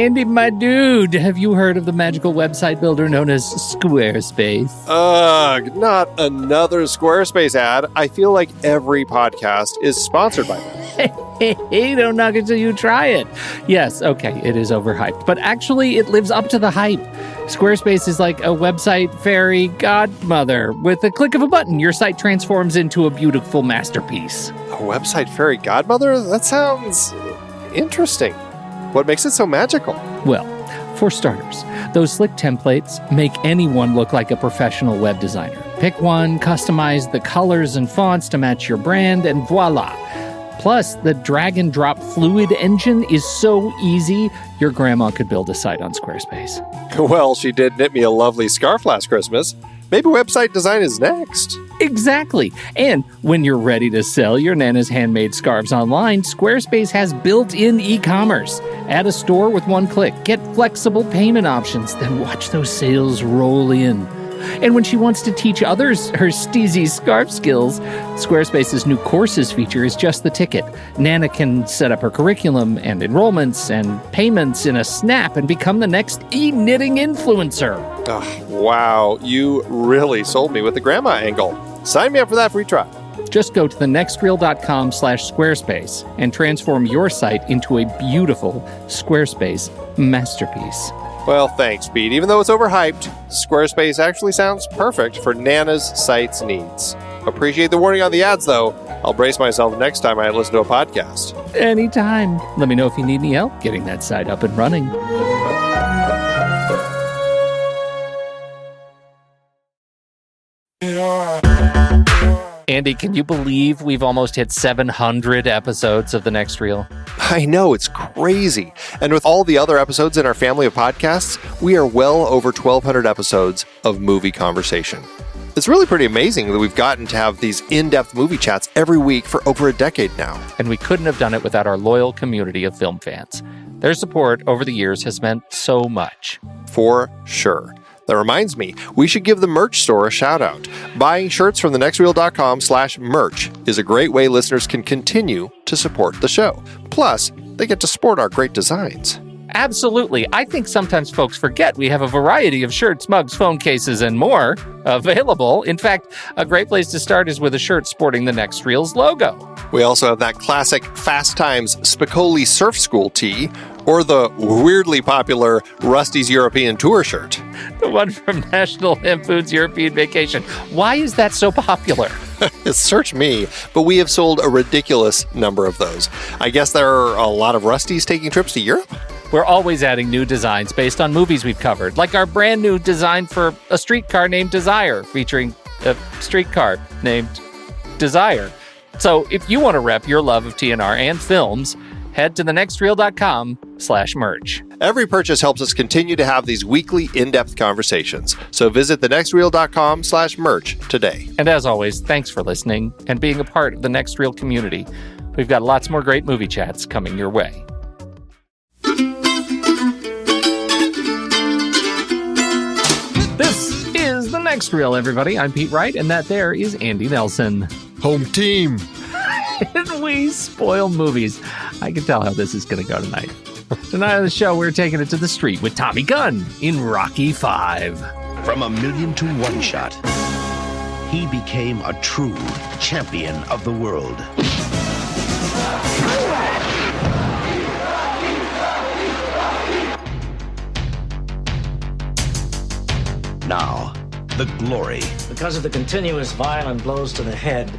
Andy, my dude, have you heard of the magical website builder known as Squarespace? Ugh, not another Squarespace ad. I feel like every podcast is sponsored by them. Hey, don't knock it till you try it. Yes, okay, it is overhyped, but actually it lives up to the hype. Squarespace is like a website fairy godmother. With a click of a button, your site transforms into a beautiful masterpiece. A website fairy godmother? That sounds interesting. What makes it so magical? Well, for starters, those slick templates make anyone look like a professional web designer. Pick one, customize the colors and fonts to match your brand, and voila. Plus, the drag and drop fluid engine is so easy, your grandma could build a site on Squarespace. Well, she did knit me a lovely scarf last Christmas. Maybe website design is next. Exactly. And when you're ready to sell your Nana's handmade scarves online, Squarespace has built-in e-commerce. Add a store with one click. Get flexible payment options. Then watch those sales roll in. And when she wants to teach others her steezy scarf skills, Squarespace's new courses feature is just the ticket. Nana can set up her curriculum and enrollments and payments in a snap and become the next e-knitting influencer. Oh, wow, you really sold me with the grandma angle. Sign me up for that free trial. Just go to thenextreel.com/Squarespace and transform your site into a beautiful Squarespace masterpiece. Well, thanks, Pete. Even though it's overhyped, Squarespace actually sounds perfect for Nana's site's needs. Appreciate the warning on the ads, though. I'll brace myself next time I listen to a podcast. Anytime. Let me know if you need any help getting that site up and running. Andy, can you believe we've almost hit 700 episodes of The Next Reel? I know, it's crazy. And with all the other episodes in our family of podcasts, we are well over 1,200 episodes of movie conversation. It's really pretty amazing that we've gotten to have these in-depth movie chats every week for over a decade now. And we couldn't have done it without our loyal community of film fans. Their support over the years has meant so much. For sure. That reminds me, we should give the merch store a shout out. Buying shirts from thenextreel.com/merch is a great way listeners can continue to support the show. Plus, they get to sport our great designs. Absolutely. I think sometimes folks forget we have a variety of shirts, mugs, phone cases, and more available. In fact, a great place to start is with a shirt sporting the Next Reel's logo. We also have that classic Fast Times Spicoli Surf School tee, or the weirdly popular Rusty's European Tour shirt. The one from National Lampoon's European Vacation. Why is that so popular? Search me, but we have sold a ridiculous number of those. I guess there are a lot of Rustys taking trips to Europe? We're always adding new designs based on movies we've covered, like our brand new design for a streetcar named Desire, featuring a streetcar named Desire. So if you want to rep your love of TNR and films, head to thenextreel.com/merch. Every purchase helps us continue to have these weekly in-depth conversations. So visit thenextreel.com/merch today. And as always, thanks for listening and being a part of the Next Reel community. We've got lots more great movie chats coming your way. This is the Next Reel, everybody. I'm Pete Wright, and that there is Andy Nelson. Home team. And we spoil movies. I can tell how this is going to go tonight. Tonight on the show, we're taking it to the street with Tommy Gunn in Rocky V. From 1,000,000 to one shot, he became a true champion of the world. Now, the glory. Because of the continuous violent blows to the head,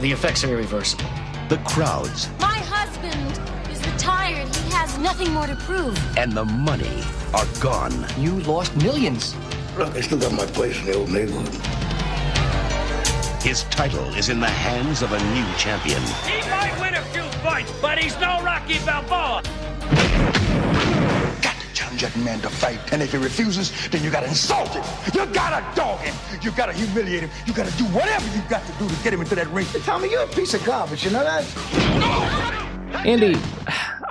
the effects are irreversible. The crowds. My husband is retired. He has nothing more to prove. And the money are gone. You lost millions. Look, I still got my place in the old neighborhood. His title is in the hands of a new champion. He might win a few fights, but he's no Rocky Balboa. Got to challenge that man to fight. And if he refuses, then you got to insult him. You got to dog him. You got to humiliate him. You got to do whatever you got to do to get him into that ring. Hey, Tommy, you're a piece of garbage. You know that? Andy,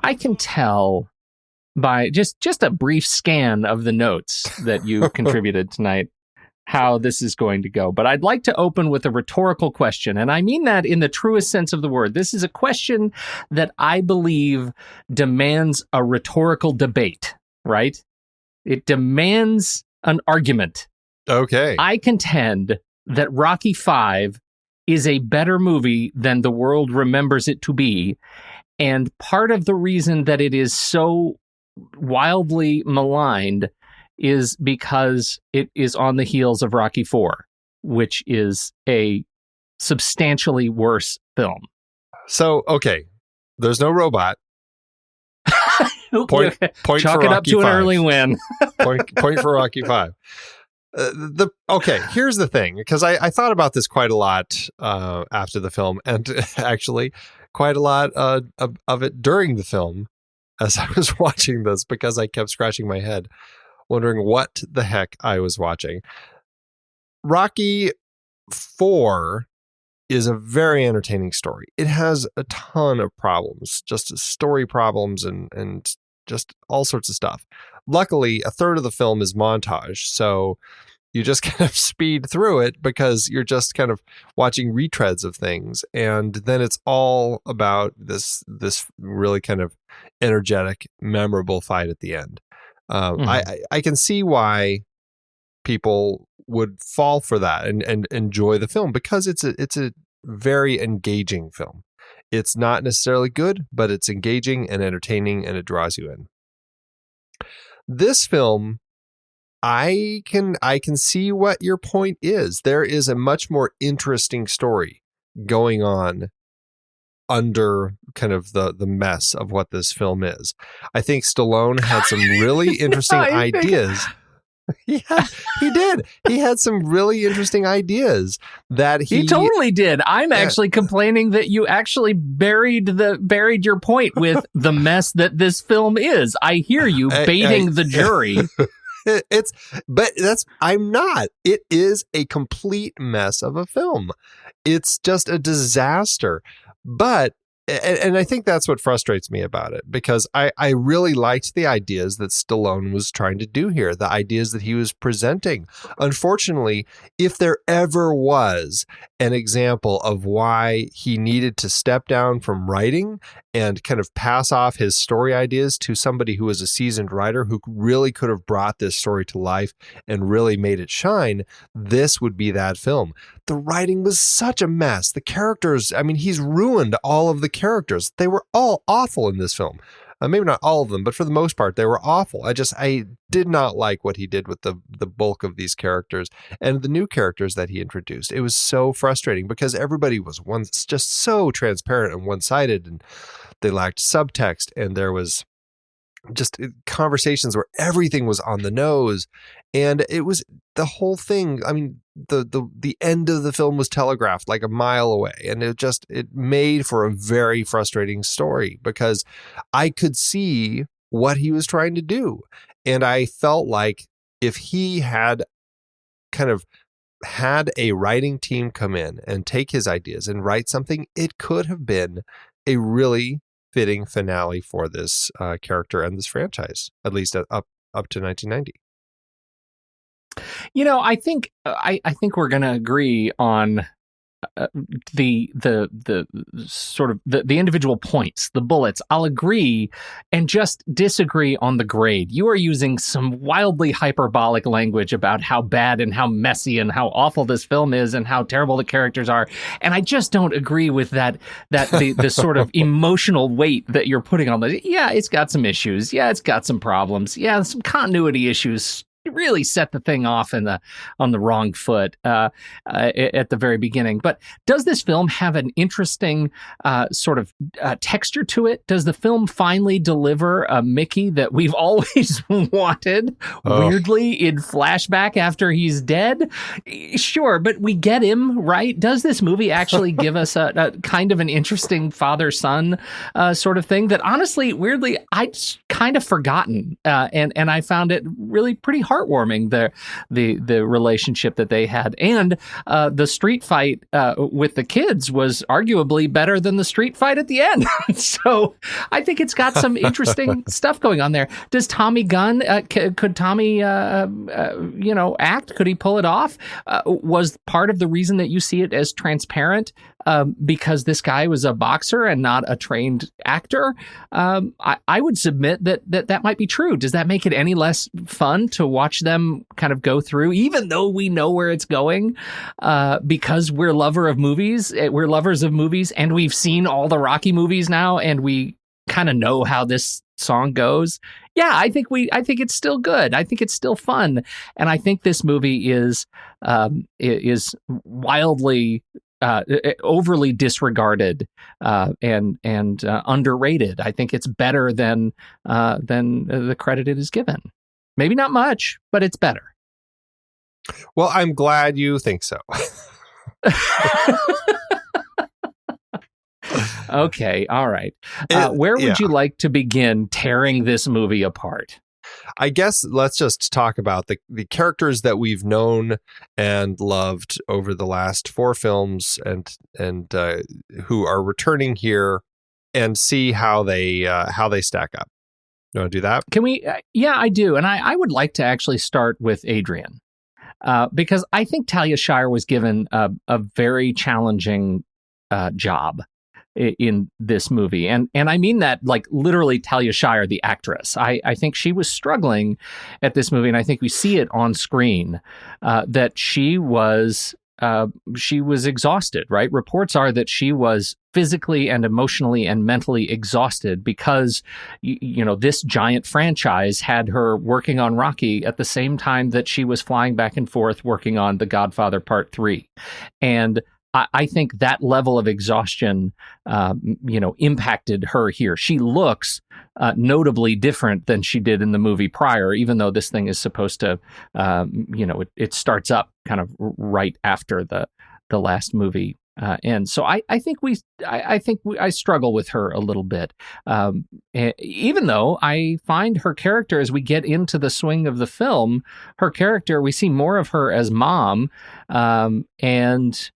I can tell by just a brief scan of the notes that you contributed tonight how this is going to go. But I'd like to open with a rhetorical question, and I mean that in the truest sense of the word. This is a question that I believe demands a rhetorical debate, right? It demands an argument. Okay. I contend that Rocky V is a better movie than the world remembers it to be. And part of the reason that it is so wildly maligned is because it is on the heels of Rocky IV, which is a substantially worse film. So, okay, there's no robot. Point Chalk for it up Rocky to an V. early win. point for Rocky V. Here's the thing, because I thought about this quite a lot after the film, and actually quite a lot of it during the film as I was watching this, because I kept scratching my head, wondering what the heck I was watching. Rocky IV is a very entertaining story. It has a ton of problems, just story problems and just all sorts of stuff. Luckily, a third of the film is montage, so you just kind of speed through it because you're just kind of watching retreads of things, and then it's all about this really kind of energetic, memorable fight at the end. I can see why people would fall for that and enjoy the film, because it's a very engaging film. It's not necessarily good, but it's engaging and entertaining, and it draws you in. This film, I can see what your point is. There is a much more interesting story going on under kind of the mess of what this film is. I think Stallone had some really interesting ideas. He did. He had some really interesting ideas that he totally did. I'm actually complaining that you actually buried your point with the mess that this film is. I hear you baiting the jury. I'm not. It is a complete mess of a film. It's just a disaster. But and I think that's what frustrates me about it, because I really liked the ideas that Stallone was trying to do here, the ideas that he was presenting. Unfortunately, if there ever was an example of why he needed to step down from writing and kind of pass off his story ideas to somebody who was a seasoned writer who really could have brought this story to life and really made it shine, this would be that film. The writing was such a mess. The characters, I mean, he's ruined all of the characters. They were all awful in this film. Maybe not all of them, but for the most part, they were awful. I did not like what he did with the bulk of these characters and the new characters that he introduced. It was so frustrating because everybody was just so transparent and one-sided, and they lacked subtext, and there was just conversations where everything was on the nose, and it was the whole thing. I mean, the end of the film was telegraphed like a mile away, and it made for a very frustrating story because I could see what he was trying to do, and I felt like if he had kind of had a writing team come in and take his ideas and write something, it could have been a really fitting finale for this character and this franchise, at least up to 1990. You know, I think we're going to agree on the sort of the individual points, the bullets. I'll agree and just disagree on the grade. You are using some wildly hyperbolic language about how bad and how messy and how awful this film is and how terrible the characters are, and I just don't agree with that the sort of emotional weight that you're putting on this. Yeah, it's got some issues. Yeah, it's got some problems. Yeah, some continuity issues. Really set the thing off on the wrong foot at the very beginning. But does this film have an interesting sort of texture to it? Does the film finally deliver a Mickey that we've always wanted, weirdly in flashback after he's dead? Sure, but we get him, right? Does this movie actually give us a kind of an interesting father-son sort of thing that honestly, weirdly, I'd kind of forgotten, and I found it really pretty hard heartwarming, the relationship that they had. And the street fight with the kids was arguably better than the street fight at the end. So I think it's got some interesting stuff going on there. Does Tommy Gunn, could Tommy, act? Could he pull it off? Was part of the reason that you see it as transparent because this guy was a boxer and not a trained actor? I would submit that might be true. Does that make it any less fun to watch them kind of go through, even though we know where it's going, because we're lovers of movies, and we've seen all the Rocky movies now, and we kind of know how this song goes? Yeah, I think it's still good. I think it's still fun, and I think this movie is wildly overly disregarded and underrated. I think it's better than the credit it is given. Maybe not much, but it's better. Well, I'm glad you think so. Okay, all right. Where would you like to begin tearing this movie apart? I guess let's just talk about the characters that we've known and loved over the last 4 films and who are returning here, and see how they stack up. You want to do that? Can we? Yeah, I do. And I would like to actually start with Adrian because I think Talia Shire was given a very challenging job in this movie. And I mean that like literally Talia Shire, the actress. I think she was struggling at this movie, and I think we see it on screen that she was exhausted, right? Reports are that she was physically and emotionally and mentally exhausted because, this giant franchise had her working on Rocky at the same time that she was flying back and forth working on The Godfather Part 3. And I think that level of exhaustion, impacted her here. She looks notably different than she did in the movie prior, even though this thing is supposed to, it starts up kind of right after the last movie ends. So I think I struggle with her a little bit, even though I find her character, as we get into the swing of the film, her character, we see more of her as mom, and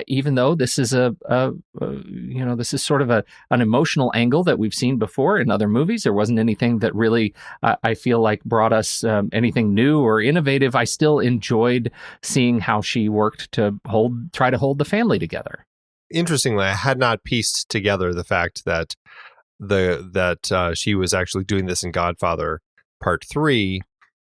even though this is this is sort of an emotional angle that we've seen before in other movies, there wasn't anything that really I feel like brought us anything new or innovative. I still enjoyed seeing how she worked to try to hold the family together. Interestingly, I had not pieced together the fact that she was actually doing this in Godfather Part 3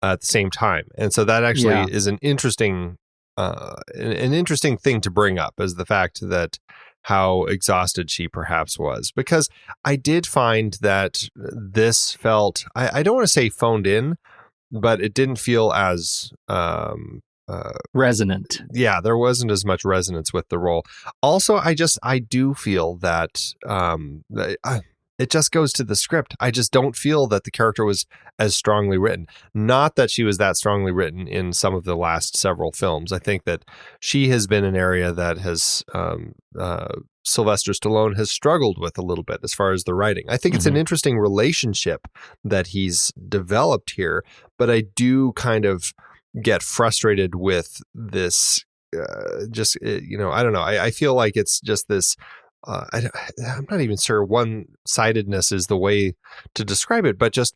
at the same time, and so that actually is an interesting thing to bring up, is the fact that how exhausted she perhaps was, because I did find that this felt, I don't want to say phoned in, but it didn't feel as resonant. Yeah, there wasn't as much resonance with the role. Also, I do feel that it just goes to the script. I just don't feel that the character was as strongly written. Not that she was that strongly written in some of the last several films. I think that she has been an area that has Sylvester Stallone has struggled with a little bit as far as the writing. I think it's an interesting relationship that he's developed here, but I do kind of get frustrated with this. I don't know. I feel like it's just this. I'm not even sure one-sidedness is the way to describe it, but just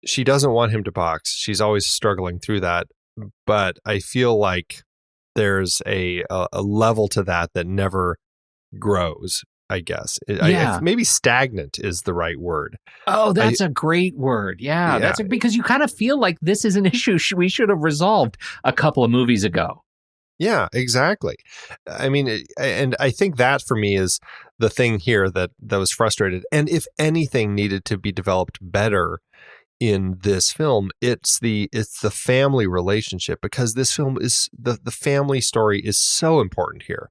she doesn't want him to box. She's always struggling through that. But I feel like there's a level to that never grows, I guess. Maybe stagnant is the right word. Oh, that's a great word. Yeah. That's because you kind of feel like this is an issue we should have resolved a couple of movies ago. Yeah, exactly. I mean, and I think that for me is the thing here that was frustrated. And if anything needed to be developed better in this film, it's the family relationship, because this film is the family story is so important here.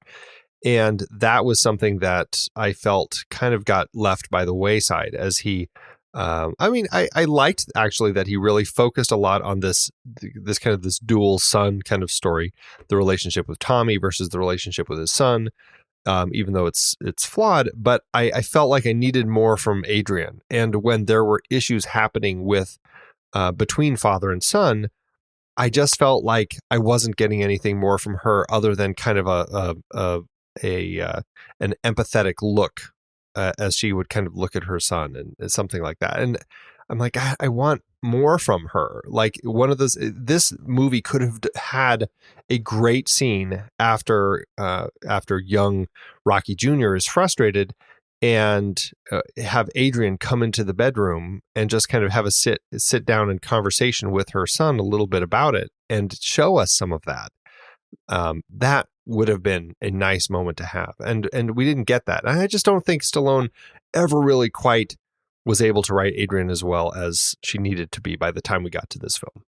And that was something that I felt kind of got left by the wayside as he I liked actually that he really focused a lot on this kind of this dual son kind of story, the relationship with Tommy versus the relationship with his son, even though it's flawed. But I felt like I needed more from Adrian. And when there were issues happening with between father and son, I just felt like I wasn't getting anything more from her other than kind of an empathetic look as she would kind of look at her son and something like that. And I'm like, I want more from her. Like one of those, this movie could have had a great scene after young Rocky Jr. is frustrated and have Adrian come into the bedroom and just kind of have a sit down and conversation with her son a little bit about it and show us some of that. That would have been a nice moment to have. And we didn't get that. And I just don't think Stallone ever really quite was able to write Adrian as well as she needed to be by the time we got to this film.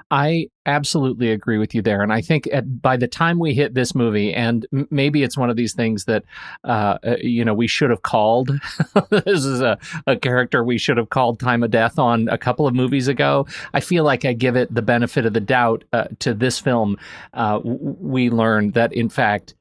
I absolutely agree with you there. And I think by the time we hit this movie, and maybe it's one of these things that, we should have called. This is a character we should have called Time of Death on a couple of movies ago. I feel like I give it the benefit of the doubt to this film. We learned that, in fact,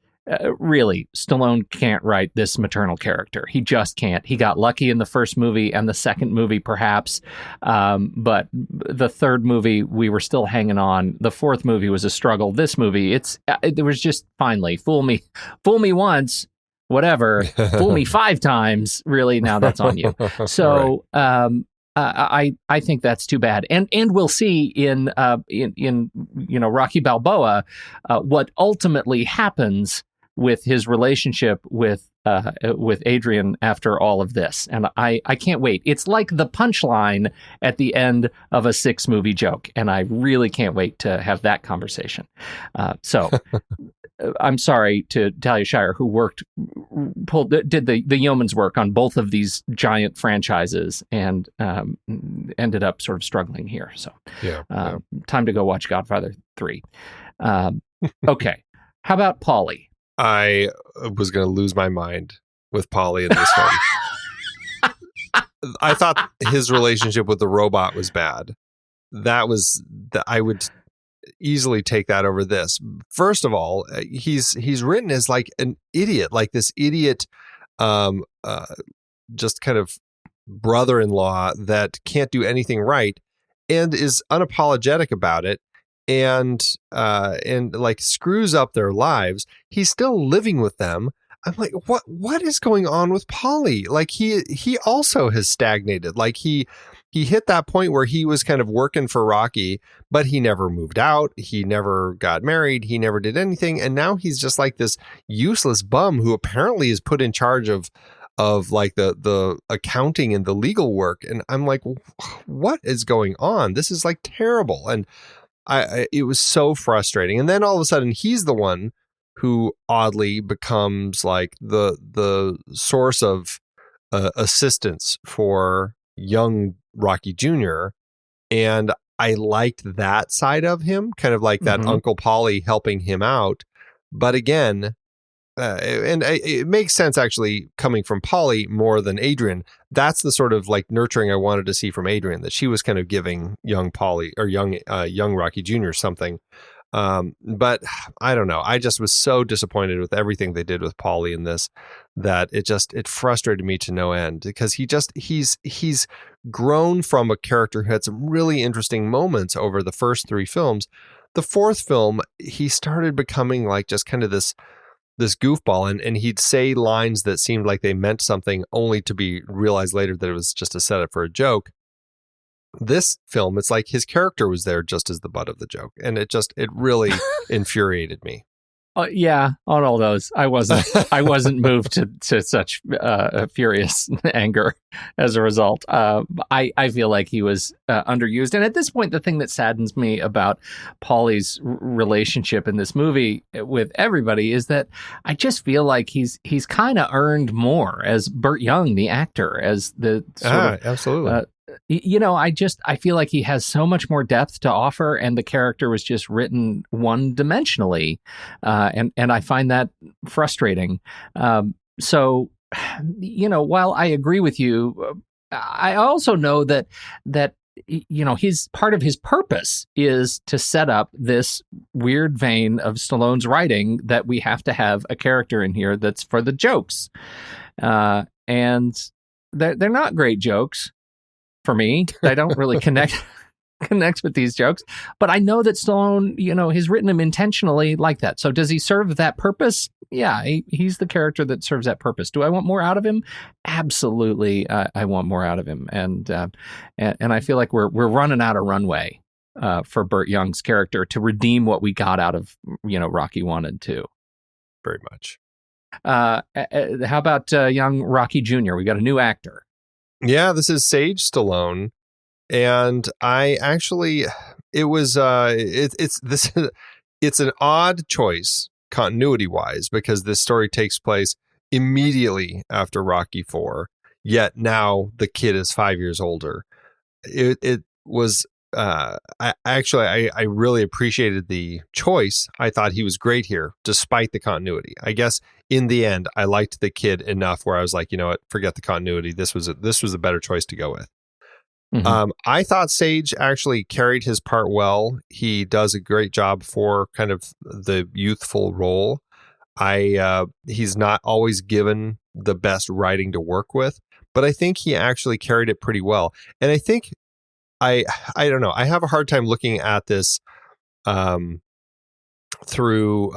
really, Stallone can't write this maternal character. He just can't. He got lucky in the first movie and the second movie, perhaps. But the third movie, we were still hanging on. The fourth movie was a struggle. This movie, it was just finally, fool me once, whatever. Fool me 5 times. Really, now that's on you. So, right. I think that's too bad, and we'll see in Rocky Balboa what ultimately happens with his relationship with Adrian after all of this, and I can't wait. It's like the punchline at the end of a 6-movie joke, and I really can't wait to have that conversation. So. I'm sorry to Talia Shire, who did the yeoman's work on both of these giant franchises and ended up sort of struggling here. So, time to go watch Godfather 3. Okay, how about Paulie? I was going to lose my mind with Paulie in this film. I thought his relationship with the robot was bad. I would easily take that over this. First of all, he's written as like an idiot, like this idiot, just kind of brother-in-law that can't do anything right and is unapologetic about it, and like screws up their lives. He's still living with them. I'm like, what is going on with Paulie? Like he also has stagnated. Like he hit that point where he was kind of working for Rocky, but he never moved out. He never got married. He never did anything. And now he's just like this useless bum who apparently is put in charge of like the accounting and the legal work. And I'm like, what is going on? This is like terrible. And it was so frustrating. And then all of a sudden he's the one who oddly becomes like the source of assistance for young Rocky Jr. And I liked that side of him, kind of like that Uncle Paulie helping him out. But again, it makes sense actually coming from Paulie more than Adrian. That's the sort of like nurturing I wanted to see from Adrian, that she was kind of giving young Paulie or young Rocky Jr. something. But I don't know. I just was so disappointed with everything they did with Paulie in this, that it frustrated me to no end, because he's grown from a character who had some really interesting moments over the first 3 films. The fourth film, he started becoming like just kind of this goofball, and he'd say lines that seemed like they meant something only to be realized later that it was just a setup for a joke. This film, it's like his character was there just as the butt of the joke, and it really infuriated me. Yeah, on all those, I wasn't moved to such furious anger as a result. I feel like he was underused, and at this point, the thing that saddens me about Paulie's relationship in this movie with everybody is that I just feel like he's kind of earned more as Burt Young, the actor, as the sort of, absolutely. I feel like he has so much more depth to offer, and the character was just written one-dimensionally, and I find that frustrating. So, while I agree with you, I also know that his part of his purpose is to set up this weird vein of Stallone's writing that we have to have a character in here that's for the jokes, and they're not great jokes. For me, I don't really connect connect with these jokes. But I know that Stallone, has written him intentionally like that. So does he serve that purpose? Yeah, he's the character that serves that purpose. Do I want more out of him? Absolutely, I want more out of him. And I feel like we're running out of runway for Burt Young's character to redeem what we got out of Rocky 1 and 2. Very much. How about young Rocky Jr.? We got a new actor. Yeah, this is Sage Stallone. And I actually, it's an odd choice continuity wise, because this story takes place immediately after Rocky 4, yet now the kid is 5 years older. It was, I really appreciated the choice. I thought he was great here, despite the continuity. I guess in the end, I liked the kid enough where I was like, you know what, forget the continuity. This was a better choice to go with. Mm-hmm. I thought Sage actually carried his part well. He does a great job for kind of the youthful role. He's not always given the best writing to work with, but I think he actually carried it pretty well. And I think I don't know. I have a hard time looking at this through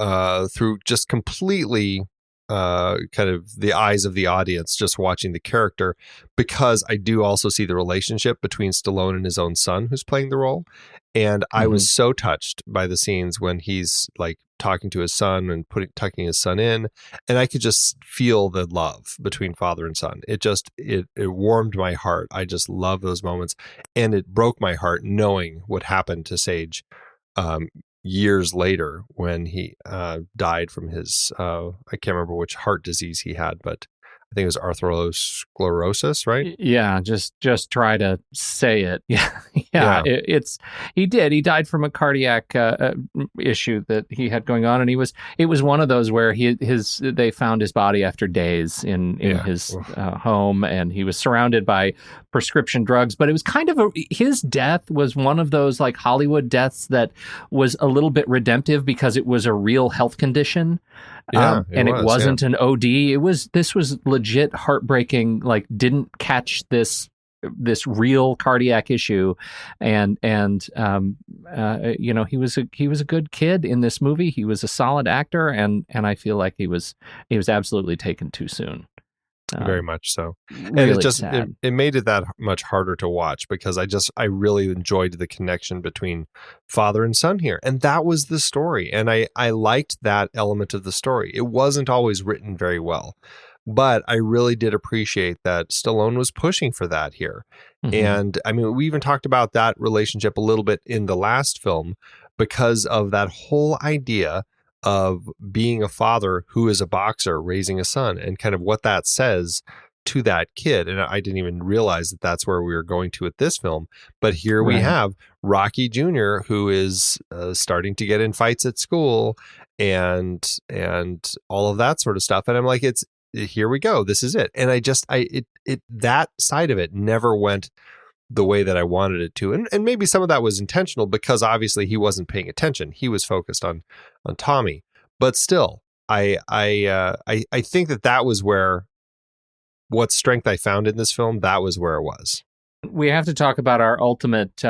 just completely kind of the eyes of the audience, just watching the character, because I do also see the relationship between Stallone and his own son who's playing the role. And I was so touched by the scenes when he's like talking to his son and tucking his son in, and I could just feel the love between father and son. It warmed my heart. I just love those moments, and it broke my heart knowing what happened to Sage years later when he died from his I can't remember which heart disease he had, but I think it was atherosclerosis, right? Yeah, just try to say it. Yeah. He died from a cardiac issue that he had going on, and it was one of those where they found his body after days in his home, and he was surrounded by prescription drugs. But it was kind of his death was one of those like Hollywood deaths that was a little bit redemptive because it was a real health condition. It wasn't an OD. This was legit heartbreaking. Like, didn't catch this real cardiac issue, and he was a good kid in this movie. He was a solid actor, and I feel like he was absolutely taken too soon. Very much so. And really it made it that much harder to watch, because I really enjoyed the connection between father and son here. And that was the story. And I liked that element of the story. It wasn't always written very well, but I really did appreciate that Stallone was pushing for that here. Mm-hmm. And I mean, we even talked about that relationship a little bit in the last film, because of that whole idea of being a father who is a boxer raising a son, and kind of what that says to that kid. And I didn't even realize that that's where we were going to with this film. But here we have Rocky Jr., who is starting to get in fights at school and all of that sort of stuff. And I'm like, here we go. This is it. And that side of it never went the way that I wanted it to. And maybe some of that was intentional, because obviously he wasn't paying attention. He was focused on Tommy. But still, I think that was where what strength I found in this film, that was where it was. We have to talk about our ultimate,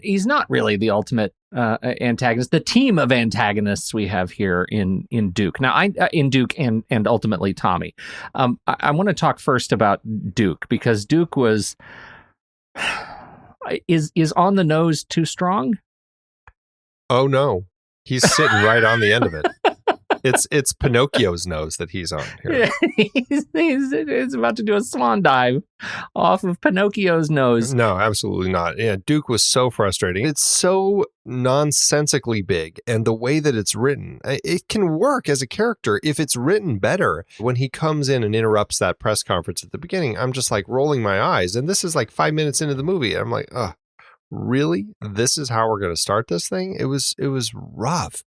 he's not really the ultimate antagonist, the team of antagonists we have here in Duke. Now, in Duke and ultimately Tommy. I want to talk first about Duke, because Duke was... Is on the nose too strong? Oh no, he's sitting right on the end of it. It's Pinocchio's nose that he's on here. He's about to do a swan dive off of Pinocchio's nose. No, absolutely not. Yeah, Duke was so frustrating. It's so nonsensically big, and the way that it's written, it can work as a character if it's written better. When he comes in and interrupts that press conference at the beginning, I'm just like rolling my eyes, and this is like 5 minutes into the movie. I'm like, really? This is how we're going to start this thing? It was rough.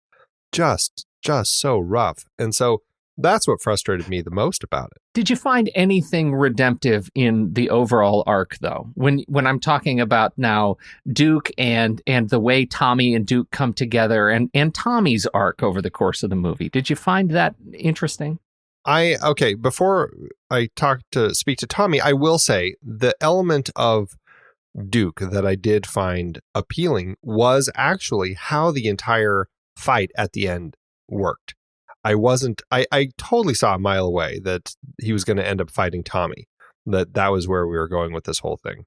Just so rough. And so that's what frustrated me the most about it. Did you find anything redemptive in the overall arc, though? When I'm talking about now Duke and the way Tommy and Duke come together, and Tommy's arc over the course of the movie, did you find that interesting? Before I speak to Tommy, I will say the element of Duke that I did find appealing was actually how the entire fight at the end worked. I totally saw a mile away that he was going to end up fighting Tommy, that was where we were going with this whole thing.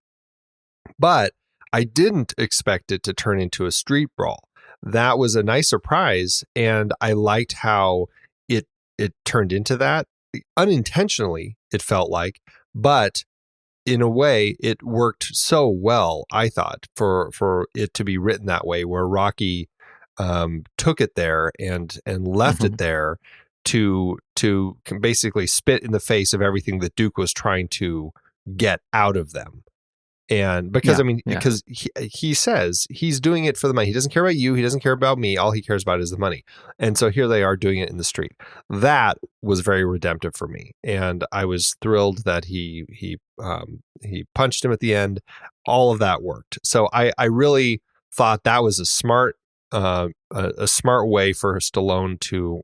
But I didn't expect it to turn into a street brawl. That was a nice surprise, and I liked how it turned into that. Unintentionally, it felt like, but in a way, it worked so well, I thought, for it to be written that way, where Rocky took it there and left it there to basically spit in the face of everything that Duke was trying to get out of them. And because because he says he's doing it for the money. He doesn't care about you. He doesn't care about me. All he cares about is the money. And so here they are doing it in the street. That was very redemptive for me. And I was thrilled that he punched him at the end. All of that worked. So I really thought that was a smart way for Stallone to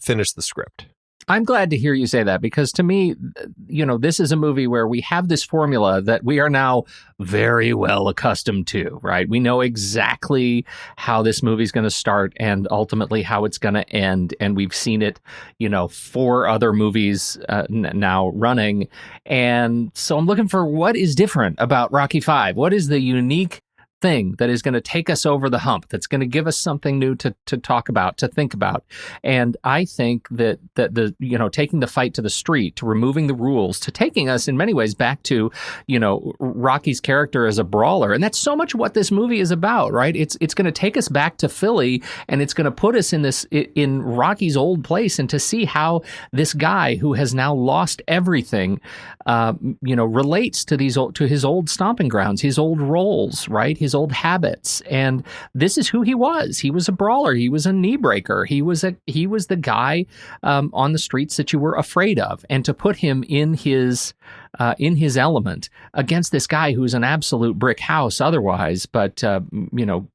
finish the script. I'm glad to hear you say that, because to me, this is a movie where we have this formula that we are now very well accustomed to, right? We know exactly how this movie's going to start and ultimately how it's going to end. And we've seen it, 4 other movies now running. And so I'm looking for what is different about Rocky V. What is the unique thing that is going to take us over the hump, that's going to give us something new to talk about, to think about. And I think that the taking the fight to the street, to removing the rules, to taking us in many ways back to Rocky's character as a brawler, and that's so much what this movie is about, right? It's going to take us back to Philly, and it's going to put us in Rocky's old place, and to see how this guy who has now lost everything relates to his old stomping grounds, his old roles, right? His old habits. And this is who he was. He was a brawler. He was a knee breaker. He was the guy on the streets that you were afraid of. And to put him in his element against this guy who's an absolute brick house otherwise, but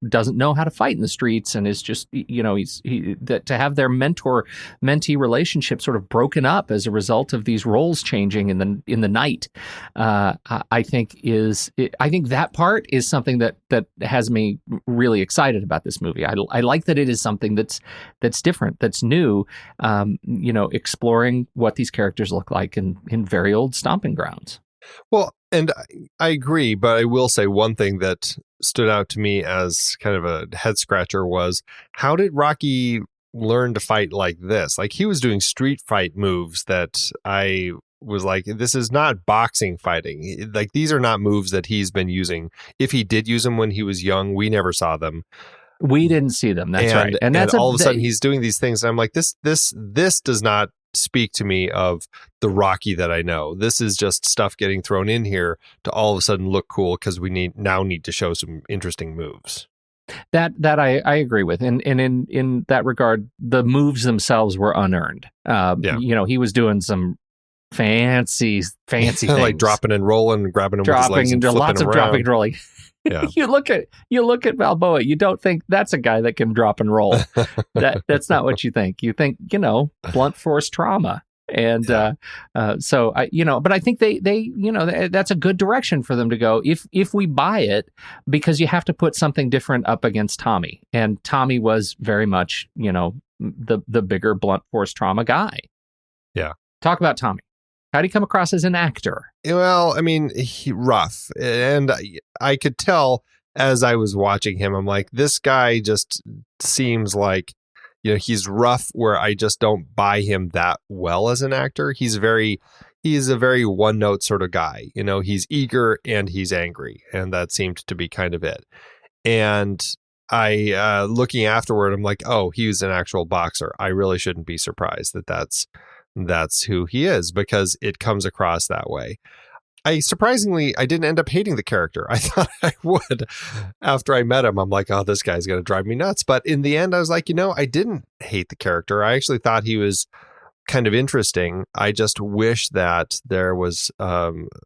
doesn't know how to fight in the streets, and is just to have their mentor-mentee relationship sort of broken up as a result of these roles changing in the night. I think that part is something that has me really excited about this movie. I like that it is something that's different, that's new, exploring what these characters look like in very old stomping grounds. Well, and I agree, but I will say one thing that stood out to me as kind of a head scratcher was, how did Rocky learn to fight like this? Like, he was doing street fight moves that I was like, this is not boxing fighting. Like, these are not moves that he's been using. If he did use them when he was young, we never saw them. We didn't see them. That's right. And that's all of a sudden he's doing these things. And I'm like, this does not speak to me of the Rocky that I know. This is just stuff getting thrown in here to all of a sudden look cool, because we need to show some interesting moves. That I agree with. And in that regard, the moves themselves were unearned. He was doing some fancy things. Like dropping and rolling, grabbing him with his legs and flipping lots of around. dropping and rolling. Yeah. you look at Balboa, you don't think that's a guy that can drop and roll. That's not what you think. You think, blunt force trauma. And but I think they that's a good direction for them to go if we buy it, because you have to put something different up against Tommy. And Tommy was very much, the bigger blunt force trauma guy. Yeah. Talk about Tommy. How did he come across as an actor? Well, I mean, rough. And I could tell as I was watching him, I'm like, this guy just seems like, he's rough, where I just don't buy him that well as an actor. He's a very one-note sort of guy. He's eager and he's angry. And that seemed to be kind of it. And I, looking afterward, I'm like, oh, he was an actual boxer. I really shouldn't be surprised that's who he is, because it comes across that way. I didn't end up hating the character. I thought I would. After I met him, I'm like, oh, this guy's going to drive me nuts. But in the end, I was like, I didn't hate the character. I actually thought he was kind of interesting. I just wish that there was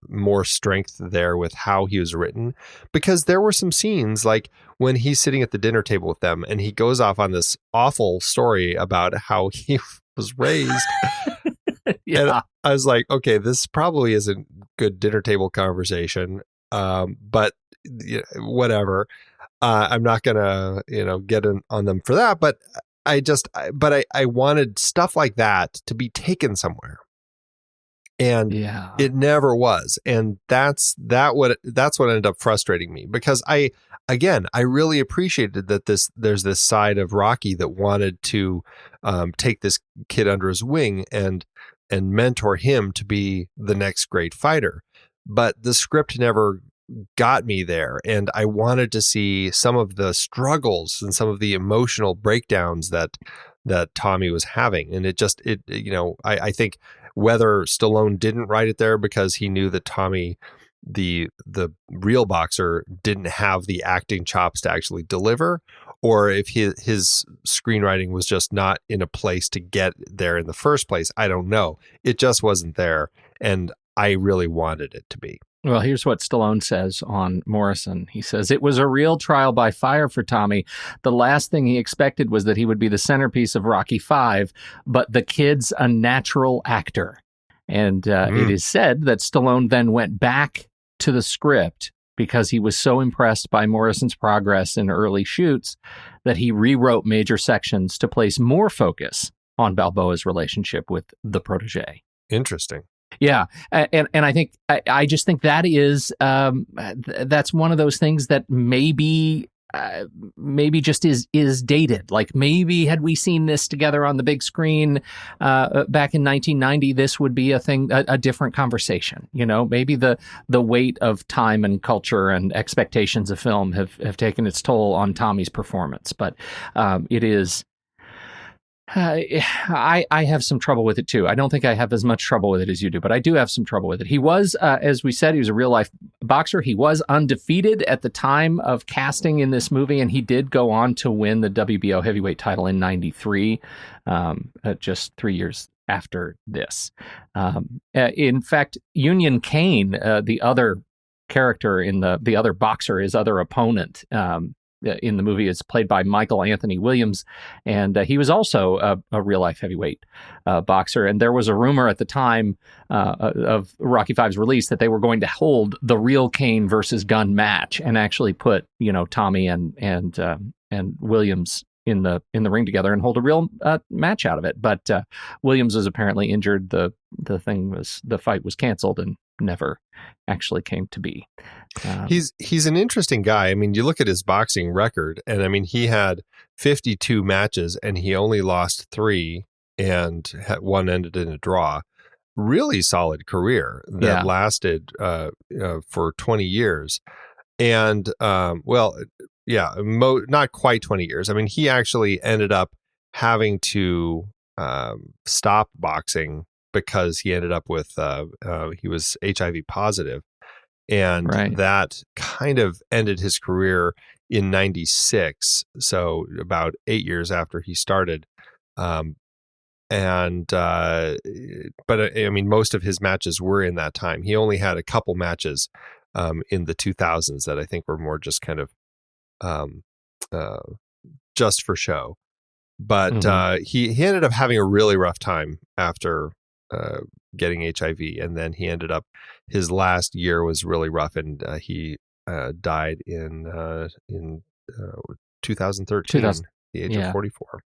more strength there with how he was written, because there were some scenes like when he's sitting at the dinner table with them and he goes off on this awful story about how he was raised. Yeah. And I was like, okay, this probably isn't good dinner table conversation. But whatever. I'm not gonna, get on them for that. But I wanted stuff like that to be taken somewhere, and it never was. And that's what ended up frustrating me, because I really appreciated that there's this side of Rocky that wanted to take this kid under his wing and mentor him to be the next great fighter. But the script never got me there, and I wanted to see some of the struggles and some of the emotional breakdowns that Tommy was having. And I think whether Stallone didn't write it there because he knew that Tommy, the real boxer, didn't have the acting chops to actually deliver, or if his screenwriting was just not in a place to get there in the first place, I don't know. It just wasn't there, and I really wanted it to be. Well, here's what Stallone says on Morrison. He says, "It was a real trial by fire for Tommy. The last thing he expected was that he would be the centerpiece of Rocky V, but the kid's a natural actor." And it is said that Stallone then went back to the script because he was so impressed by Morrison's progress in early shoots that he rewrote major sections to place more focus on Balboa's relationship with the protege. Interesting. Yeah, and I think I just think that is that's one of those things that maybe just is dated. Like, maybe had we seen this together on the big screen back in 1990, this would be a different conversation. Maybe the weight of time and culture and expectations of film have taken its toll on Tommy's performance. But it is. I have some trouble with it too. I don't think I have as much trouble with it as you do, but I do have some trouble with it. He was, as we said, he was a real life boxer. He was undefeated at the time of casting in this movie, and he did go on to win the WBO heavyweight title in '93, just 3 years after this. In fact, Union Kane, the other character in the other boxer, his other opponent, in the movie, is played by Michael Anthony Williams, and he was also a real-life heavyweight boxer. And there was a rumor at the time of Rocky V's release that they were going to hold the real Kane versus Gunn match and actually put Tommy and Williams in the ring together and hold a real match out of it. But Williams was apparently injured. The fight was canceled and never actually came to be. He's an interesting guy. I mean, you look at his boxing record, and I mean, he had 52 matches and he only lost 3, and one ended in a draw. Really solid career that lasted for 20 years. And not quite 20 years. I mean, he actually ended up having to stop boxing because he ended up with he was HIV positive, and that kind of ended his career in '96. So about 8 years after he started, but I mean, most of his matches were in that time. He only had a couple matches in the 2000s that I think were more just kind of just for show. But he ended up having a really rough time after getting HIV, and then he ended up, his last year was really rough, and he died in 2013 at the age of 44.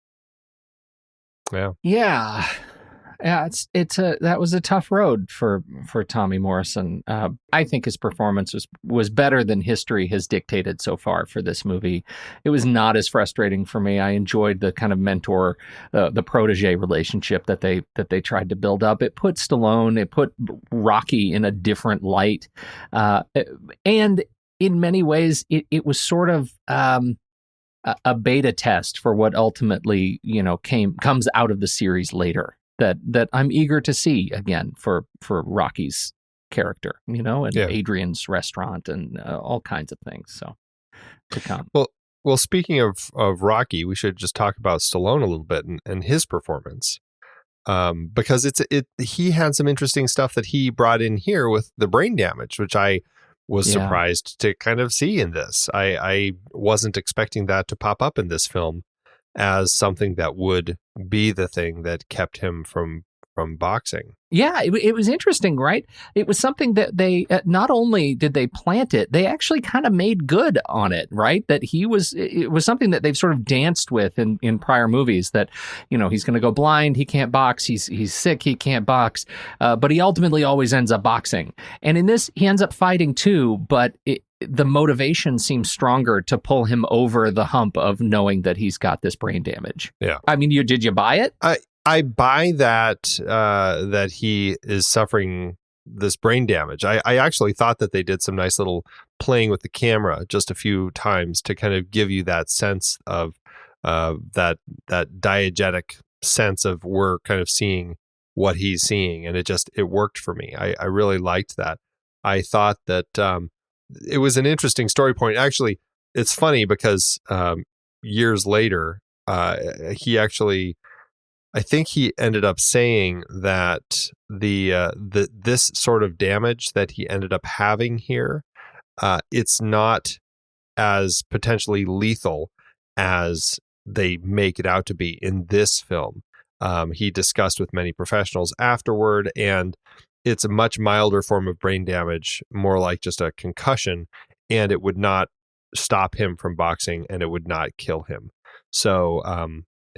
Yeah, that was a tough road for Tommy Morrison. I think his performance was better than history has dictated so far for this movie. It was not as frustrating for me. I enjoyed the kind of mentor, the protege relationship that they tried to build up. It put Rocky in a different light, and in many ways, it was sort of a beta test for what ultimately comes out of the series later. That I'm eager to see again for Rocky's character, and Adrian's restaurant and all kinds of things. So to come. Well, speaking of Rocky, we should just talk about Stallone a little bit and his performance, because he had some interesting stuff that he brought in here with the brain damage, which I was surprised to kind of see in this. I wasn't expecting that to pop up in this film as something that would be the thing that kept him from from boxing. Yeah, it was interesting, right? It was something that they not only did they plant it, they actually kind of made good on it, right? That it was something that they've sort of danced with in prior movies. That he's going to go blind, he can't box, he's sick, he can't box, but he ultimately always ends up boxing. And in this, he ends up fighting too, but the motivation seems stronger to pull him over the hump of knowing that he's got this brain damage. Yeah, I mean, did you buy it? I buy that that he is suffering this brain damage. I actually thought that they did some nice little playing with the camera just a few times to kind of give you that sense of that diegetic sense of we're kind of seeing what he's seeing, and it worked for me. I really liked that. I thought that it was an interesting story point. Actually, it's funny because years later, I think he ended up saying that this sort of damage that he ended up having here, it's not as potentially lethal as they make it out to be in this film. He discussed with many professionals afterward, and it's a much milder form of brain damage, more like just a concussion, and it would not stop him from boxing, and it would not kill him. So,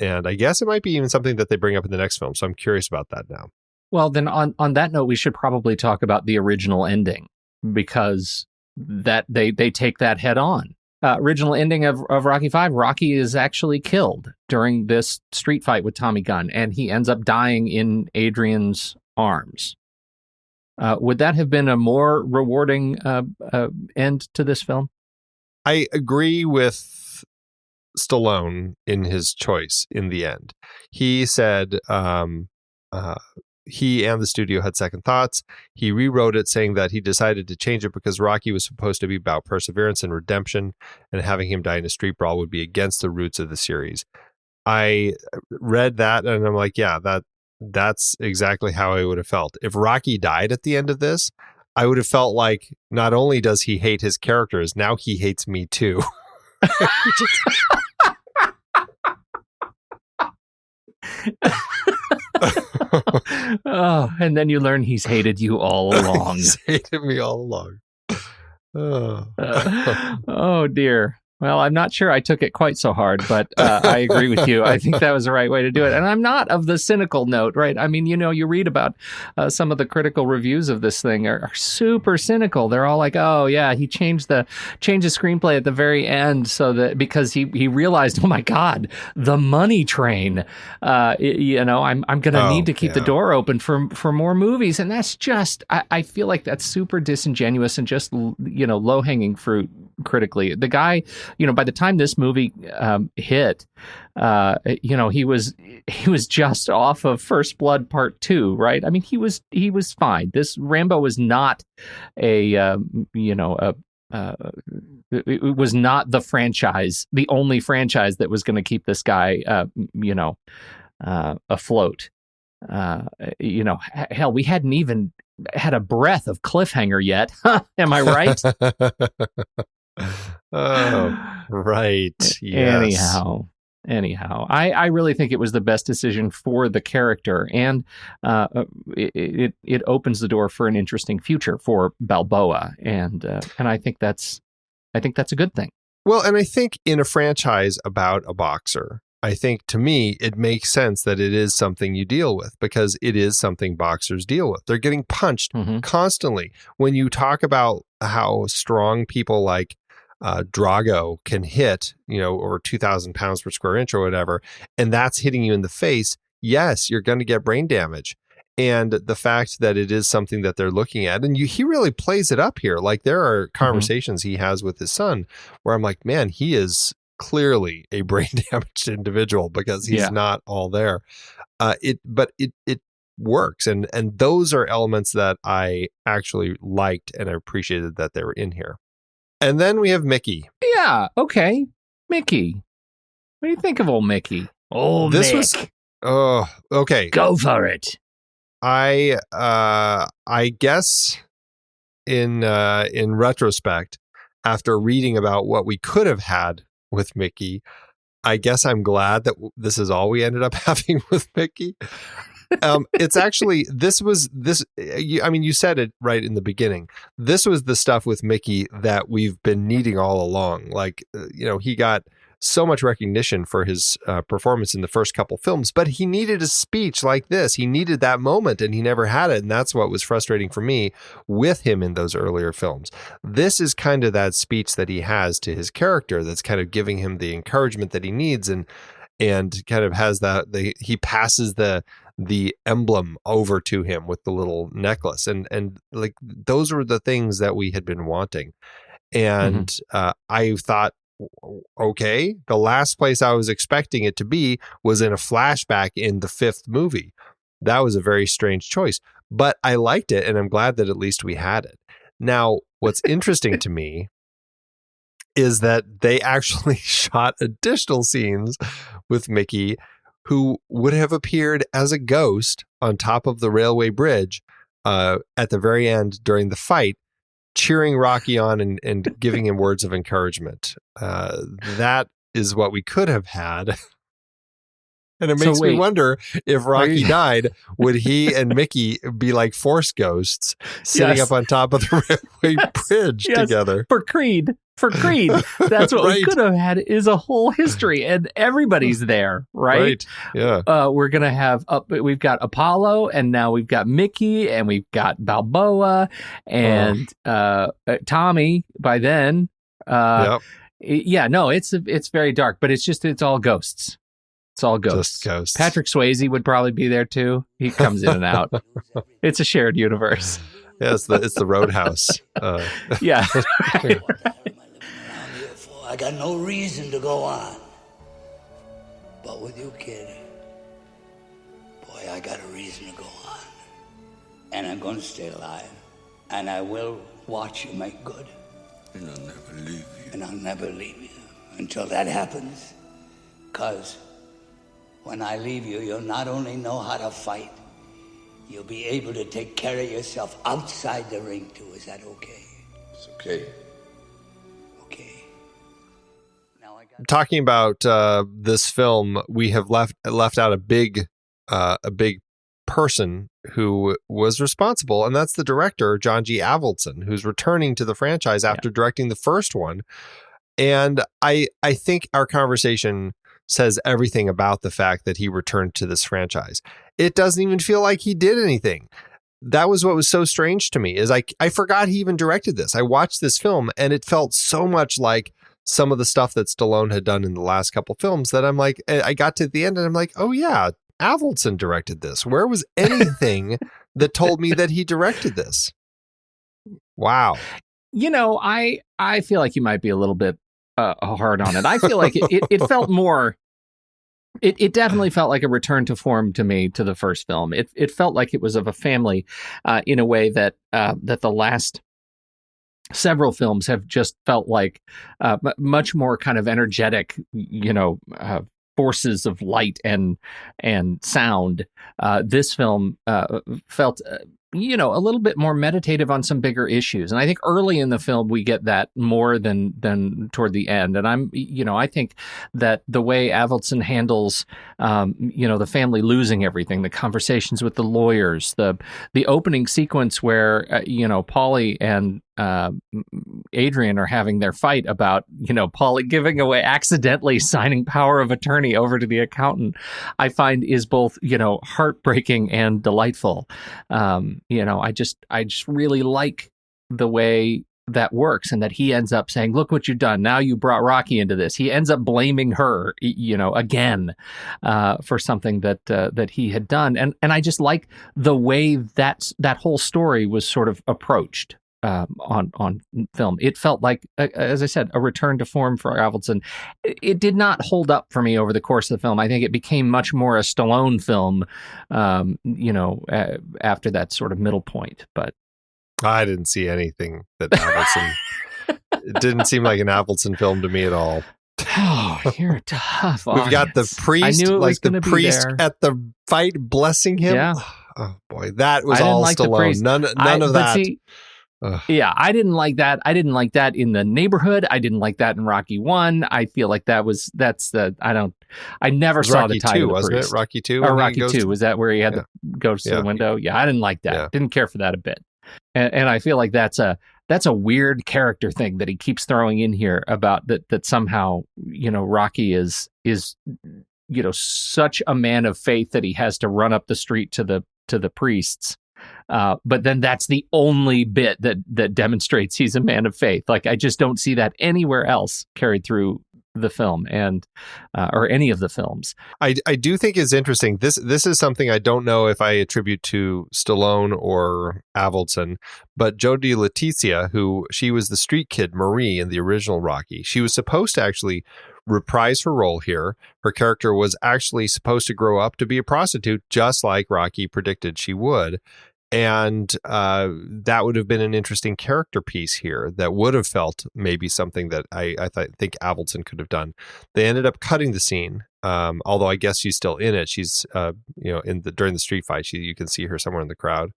and I guess it might be even something that they bring up in the next film. So I'm curious about that now. Well, then on that note, we should probably talk about the original ending, because that they take that head on. Original ending of Rocky V, Rocky is actually killed during this street fight with Tommy Gunn, and he ends up dying in Adrian's arms. Would that have been a more rewarding end to this film? I agree with Stallone in his choice in the end. He said he and the studio had second thoughts. He rewrote it, saying that he decided to change it because Rocky was supposed to be about perseverance and redemption, and having him die in a street brawl would be against the roots of the series. I read that and I'm like, yeah, that's exactly how I would have felt. If Rocky died at the end of this, I would have felt like not only does he hate his characters, now he hates me too. Oh, and then you learn he's hated you all along. He's hated me all along. Oh dear. Well, I'm not sure I took it quite so hard, but I agree with you. I think that was the right way to do it. And I'm not of the cynical note, right? I mean, you read about some of the critical reviews of this thing are super cynical. They're all like, oh, yeah, he changed the screenplay at the very end so that because he realized, oh, my God, the money train, I'm going to need to keep the door open for more movies. And that's just, I feel like that's super disingenuous and just, low-hanging fruit critically. The guy, by the time this movie hit, he was just off of First Blood Part 2, right? I mean, he was fine. This Rambo was not it was not the franchise, the only franchise that was going to keep this guy, afloat. Hell, we hadn't even had a breath of cliffhanger yet. Am I right? Oh, right. Yes. Anyhow, I really think it was the best decision for the character, and it opens the door for an interesting future for Balboa, and I think that's a good thing. Well, and I think in a franchise about a boxer, I think to me it makes sense that it is something you deal with, because it is something boxers deal with. They're getting punched constantly. When you talk about how strong people like Drago can hit, over 2,000 pounds per square inch or whatever, and that's hitting you in the face, yes, you're going to get brain damage. And the fact that it is something that they're looking at, and he really plays it up here. Like there are conversations he has with his son where I'm like, man, he is clearly a brain damaged individual because he's not all there. It works. And those are elements that I actually liked and I appreciated that they were in here. And then we have Mickey. Yeah. Okay. Mickey. What do you think of old Mickey? Oh, this Mick. Oh, okay. Go for it. I guess in retrospect, after reading about what we could have had with Mickey, I guess I'm glad that this is all we ended up having with Mickey. It's actually, you said it right in the beginning. This was the stuff with Mickey that we've been needing all along. Like, he got so much recognition for his performance in the first couple films, but he needed a speech like this. He needed that moment, and he never had it. And that's what was frustrating for me with him in those earlier films. This is kind of that speech that he has to his character that's kind of giving him the encouragement that he needs, and kind of has he passes the emblem over to him with the little necklace. And like, those were the things that we had been wanting. And I thought, okay, the last place I was expecting it to be was in a flashback in the fifth movie. That was a very strange choice, but I liked it, and I'm glad that at least we had it. Now, what's interesting to me is that they actually shot additional scenes with Mickey, who would have appeared as a ghost on top of the railway bridge at the very end during the fight, cheering Rocky on and giving him words of encouragement. That is what we could have had. And it makes me wonder, if Rocky died, would he and Mickey be like force ghosts sitting up on top of the railway bridge together? For Creed. That's what we could have had, is a whole history, and everybody's there, right? Yeah. We're going to have, we've got Apollo, and now we've got Mickey, and we've got Balboa, and Tommy by then. Yeah, no, it's very dark, but it's all ghosts. It's all ghosts. Just ghosts. Patrick Swayze would probably be there too. He comes in and out. It's a shared universe. Yeah, it's the Roadhouse. Yeah. I got no reason to go on. But with you, kid, boy, I got a reason to go on. And I'm going to stay alive. And I will watch you make good. And I'll never leave you. And I'll never leave you until that happens. 'Cause when I leave you, you'll not only know how to fight, you'll be able to take care of yourself outside the ring, too. Is that okay? It's okay. Okay. Now I got... Talking about this film, we have left out a big person who was responsible, and that's the director, John G. Avildsen, who's returning to the franchise after directing the first one. And I think our conversation says everything about the fact that he returned to this franchise. It doesn't even feel like he did anything. That was what was so strange to me, is I forgot he even directed this. I watched this film, and it felt so much like some of the stuff that Stallone had done in the last couple films that I'm like, I got to the end and I'm like, oh yeah, Avildsen directed this. Where was anything that told me that he directed this? Wow. I feel like you might be a little bit hard on it. I feel like it felt more. It definitely felt like a return to form to me, to the first film. It felt like it was of a family in a way that the last several films have just felt like much more kind of energetic, forces of light and sound. This film felt a little bit more meditative on some bigger issues. And I think early in the film, we get that more than toward the end. And I think that the way Avildsen handles, the family losing everything, the conversations with the lawyers, the opening sequence where, Paulie and Adrian are having their fight about, Paulie giving away, accidentally signing power of attorney over to the accountant, I find is both, heartbreaking and delightful. I just really like the way that works, and that he ends up saying, look what you've done. Now you brought Rocky into this. He ends up blaming her, again, for something that he had done. And I just like the way that whole story was sort of approached. On film, it felt like, as I said, a return to form for Avildsen. It did not hold up for me over the course of the film. I think it became much more a Stallone film, after that sort of middle point. But I didn't see anything that Avildsen. It didn't seem like an Avildsen film to me at all. Oh, you're a tough. We've got the priest, like the priest at the fight, blessing him. Yeah. Oh boy, that was all Stallone. None of that. Yeah, I didn't like that. I didn't like that in The Neighborhood. I didn't like that in Rocky 1. I feel like I never saw Rocky the tie 2, to the wasn't priest. it? Rocky 2? Or Rocky 2. Was that where he had Yeah. to go to the window? Yeah, I didn't like that. Yeah. Didn't care for that a bit. And I feel like that's a weird character thing that he keeps throwing in here about that somehow, Rocky is such a man of faith that he has to run up the street to the priests. But then that's the only bit that demonstrates he's a man of faith. Like, I just don't see that anywhere else carried through the film and or any of the films. I do think is interesting. This is something I don't know if I attribute to Stallone or Avildsen, but Jodie Letizia, she was the street kid Marie in the original Rocky. She was supposed to actually reprise her role here. Her character was actually supposed to grow up to be a prostitute, just like Rocky predicted she would. And that would have been an interesting character piece here that would have felt maybe something that I think Avildsen could have done. They ended up cutting the scene, although I guess she's still in it. She's during the street fight, you can see her somewhere in the crowd.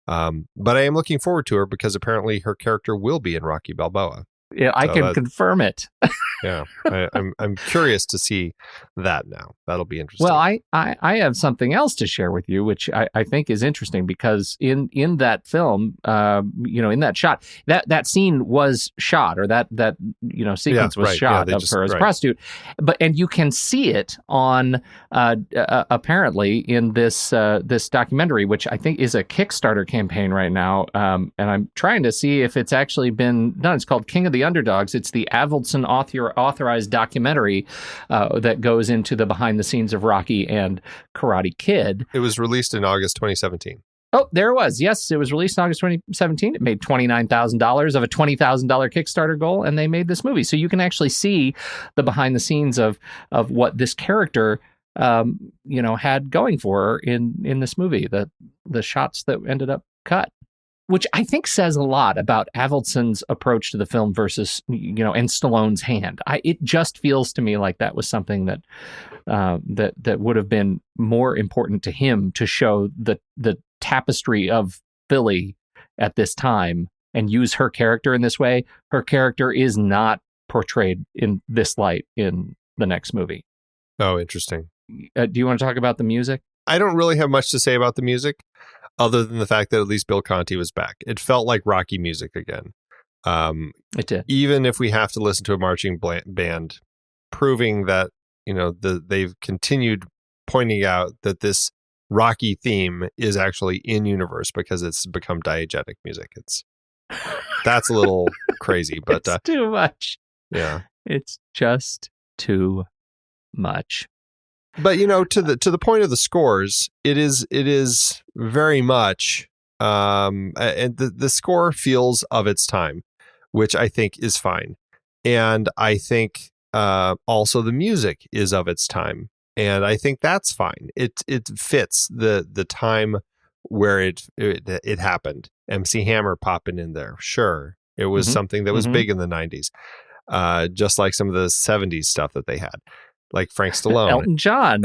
But I am looking forward to her because apparently her character will be in Rocky Balboa. Yeah, I can confirm it. Yeah, I'm curious to see that now. That'll be interesting. Well, I have something else to share with you, which I think is interesting because in that film, in that shot, that scene was shot, or that sequence was shot of her as a prostitute, and you can see it on apparently in this documentary, which I think is a Kickstarter campaign right now, and I'm trying to see if it's actually been done. It's called King of the Underdogs. It's the Avildsen authorized documentary that goes into the behind the scenes of Rocky and Karate Kid. It was released in August 2017. Oh, there it was. Yes, it was released in August 2017. It made $29,000 of a $20,000 Kickstarter goal, and they made this movie. So you can actually see the behind the scenes of what this character had going for her in this movie. The shots that ended up cut, which I think says a lot about Avildsen's approach to the film versus, and Stallone's hand. It just feels to me like that was something that would have been more important to him to show the tapestry of Philly at this time and use her character in this way. Her character is not portrayed in this light in the next movie. Oh, interesting. Do you want to talk about the music? I don't really have much to say about the music, other than the fact that at least Bill Conti was back. It felt like Rocky music again. It did. Even if we have to listen to a marching band, proving that, they've continued pointing out that this Rocky theme is actually in universe because it's become diegetic music. That's a little crazy, but it's too much. Yeah. It's just too much. But to the point of the scores, it is very much and the score feels of its time, which I think is fine. And I think also the music is of its time, and I think that's fine. It fits the time where it happened. MC Hammer popping in there, sure, it was something that was big in the 90s, just like some of the 70s stuff that they had. Like Frank Stallone. Elton John.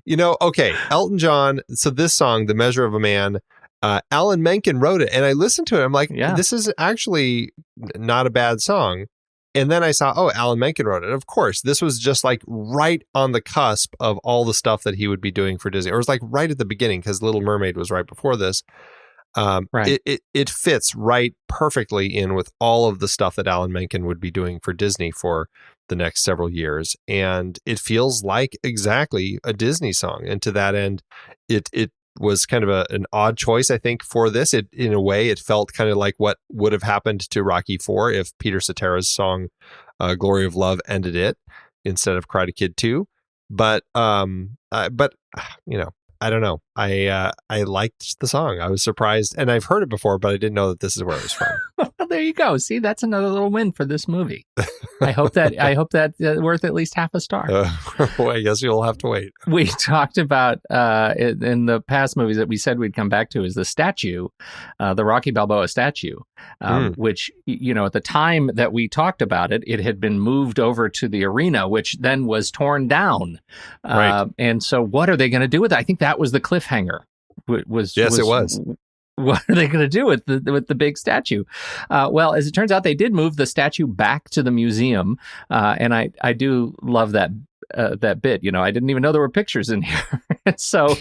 Okay, Elton John. So this song, The Measure of a Man, Alan Menken wrote it. And I listened to it. I'm like, This is actually not a bad song. And then I saw, Alan Menken wrote it. Of course, this was just like right on the cusp of all the stuff that he would be doing for Disney. Or it was like right at the beginning because Little Mermaid was right before this. Right. It fits right perfectly in with all of the stuff that Alan Menken would be doing for Disney for the next several years, and it feels like exactly a Disney song. And to that end, it was kind of an odd choice, I think, for this. It, in a way, it felt kind of like what would have happened to Rocky IV if Peter Cetera's song "Glory of Love" ended it instead of Karate Kid 2. But I don't know. I liked the song. I was surprised, and I've heard it before, but I didn't know that this is where it was from. Well, there you go. See, that's another little win for this movie. I hope that worth at least half a star. Well, I guess you'll have to wait. We talked about in the past movies that we said we'd come back to is the statue, the Rocky Balboa statue, which at the time that we talked about it, it had been moved over to the arena, which then was torn down. Right. And so, what are they going to do with it? I think that was the cliffhanger. It was. what are they going to do with the big statue? Well, as it turns out, they did move the statue back to the museum, and I do love that bit. You know, I didn't even know there were pictures in here. So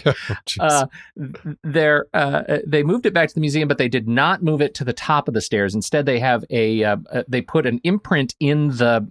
they moved it back to the museum, but they did not move it to the top of the stairs. Instead, they have they put an imprint in the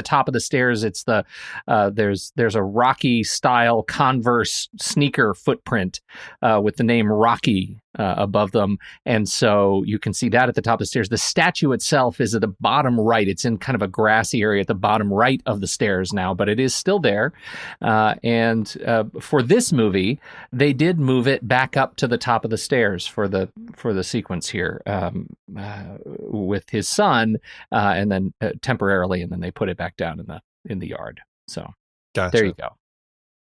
top of the stairs. It's there's a Rocky style Converse sneaker footprint with the name Rocky above them, and so you can see that at the top of the stairs. The statue itself is at the bottom right. It's in kind of a grassy area at the bottom right of the stairs now, but it is still there. And for this movie, they did move it back up to the top of the stairs for the sequence here with his son, and then temporarily, and then they put it back down in the yard. So There you go.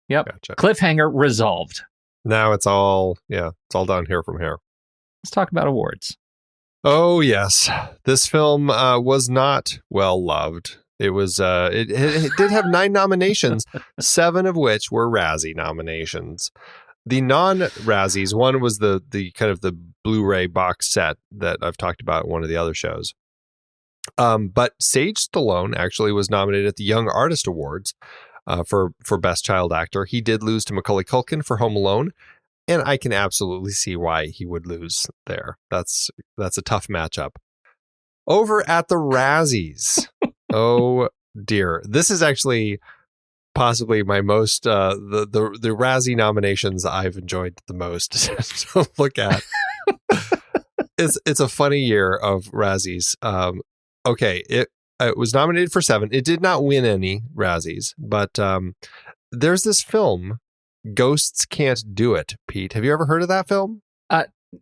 Yep. Gotcha. Cliffhanger resolved. Now it's all down here from here. Let's talk about awards. Oh yes, this film was not well loved. It was it did have 9 nominations, 7 of which were Razzie nominations. The non-Razzies, one was the kind of the Blu-ray box set that I've talked about in one of the other shows. But Sage Stallone actually was nominated at the Young Artist Awards for Best Child Actor. He did lose to Macaulay Culkin for Home Alone, and I can absolutely see why he would lose there. That's a tough matchup. Over at the Razzies, oh dear, this is actually possibly my most the Razzie nominations I've enjoyed the most to look at. It's a funny year of Razzies. Okay, it was nominated for 7. It did not win any Razzies, but there's this film, Ghosts Can't Do It. Pete, have you ever heard of that film?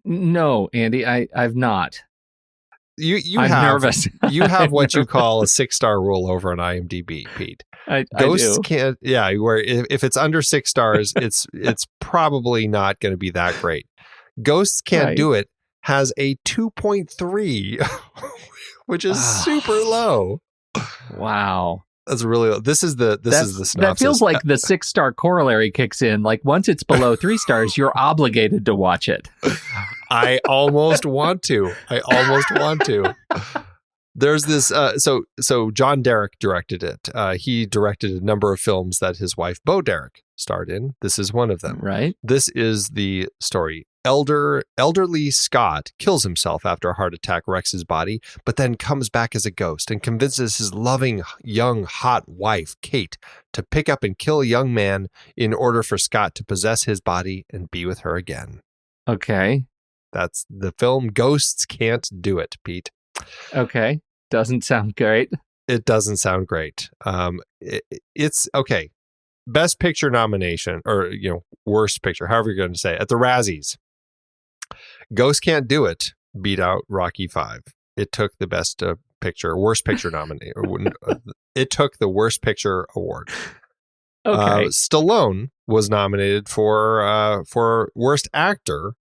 No, Andy, I've not. I'm nervous. You have what you call a 6-star rule over on IMDb, Pete. Ghosts can't. Yeah, where if it's under 6 stars, it's probably not going to be that great. Ghosts Can't Do It has a 2.3, which is super low. Wow. That's really low. This is the synopsis. That feels like the 6-star corollary kicks in. Like once it's below 3 stars, you're obligated to watch it. I almost want to. There's this. So John Derek directed it. He directed a number of films that his wife Bo Derek starred in. This is one of them. Right. This is the story. Elderly Scott kills himself after a heart attack wrecks his body, but then comes back as a ghost and convinces his loving, young, hot wife, Kate, to pick up and kill a young man in order for Scott to possess his body and be with her again. Okay. That's the film Ghosts Can't Do It, Pete. Okay. Doesn't sound great. It doesn't sound great. It's okay. Best picture nomination, or worst picture, however you're going to say it, at the Razzies. Ghosts Can't Do It beat out Rocky 5. It took the best worst picture nomination. It took the worst picture award. Okay. Stallone was nominated for worst actor.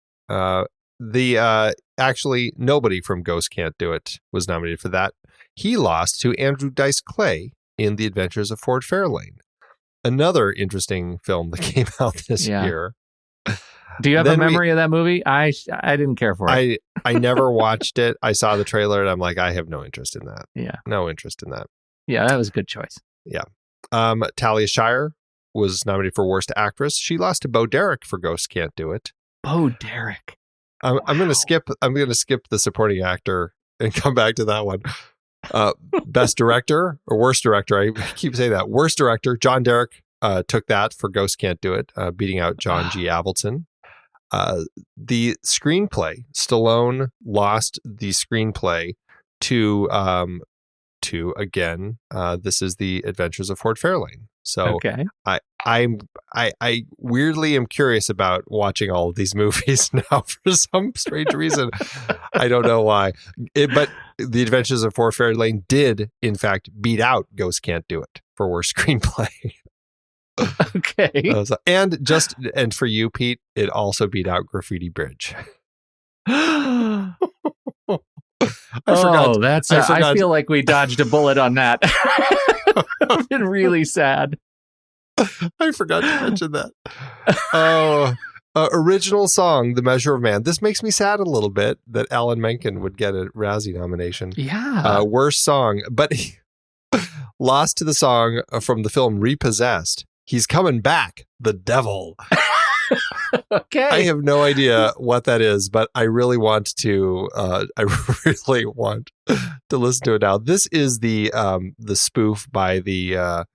Actually nobody from Ghosts Can't Do It was nominated for that. He lost to Andrew Dice Clay in The Adventures of Ford Fairlane. Another interesting film that came out this year. Do you have a memory of that movie? I didn't care for it. I never watched it. I saw the trailer and I'm like, I have no interest in that. Yeah. No interest in that. Yeah, that was a good choice. Yeah. Talia Shire was nominated for Worst Actress. She lost to Bo Derek for Ghosts Can't Do It. Bo Derek. I'm going to skip the supporting actor and come back to that one. Best director or worst director. I keep saying that. Worst director. John Derek took that for Ghosts Can't Do It, beating out John G. Avildsen. The screenplay, Stallone lost the screenplay to again. This is The Adventures of Ford Fairlane. So okay. I weirdly am curious about watching all of these movies now for some strange reason. I don't know why. But The Adventures of Ford Fairlane did, in fact, beat out Ghosts Can't Do It for worst screenplay. Okay. And for you, Pete, it also beat out Graffiti Bridge. I feel like we dodged a bullet on that. I've been really sad. I forgot to mention that. Oh, Original song, The Measure of Man. This makes me sad a little bit that Alan Menken would get a Razzie nomination. Yeah. Worst song, but he lost to the song from the film Repossessed. He's Coming Back, The Devil. Okay. I have no idea what that is, but I really want to. Listen to it now. This is the spoof by the.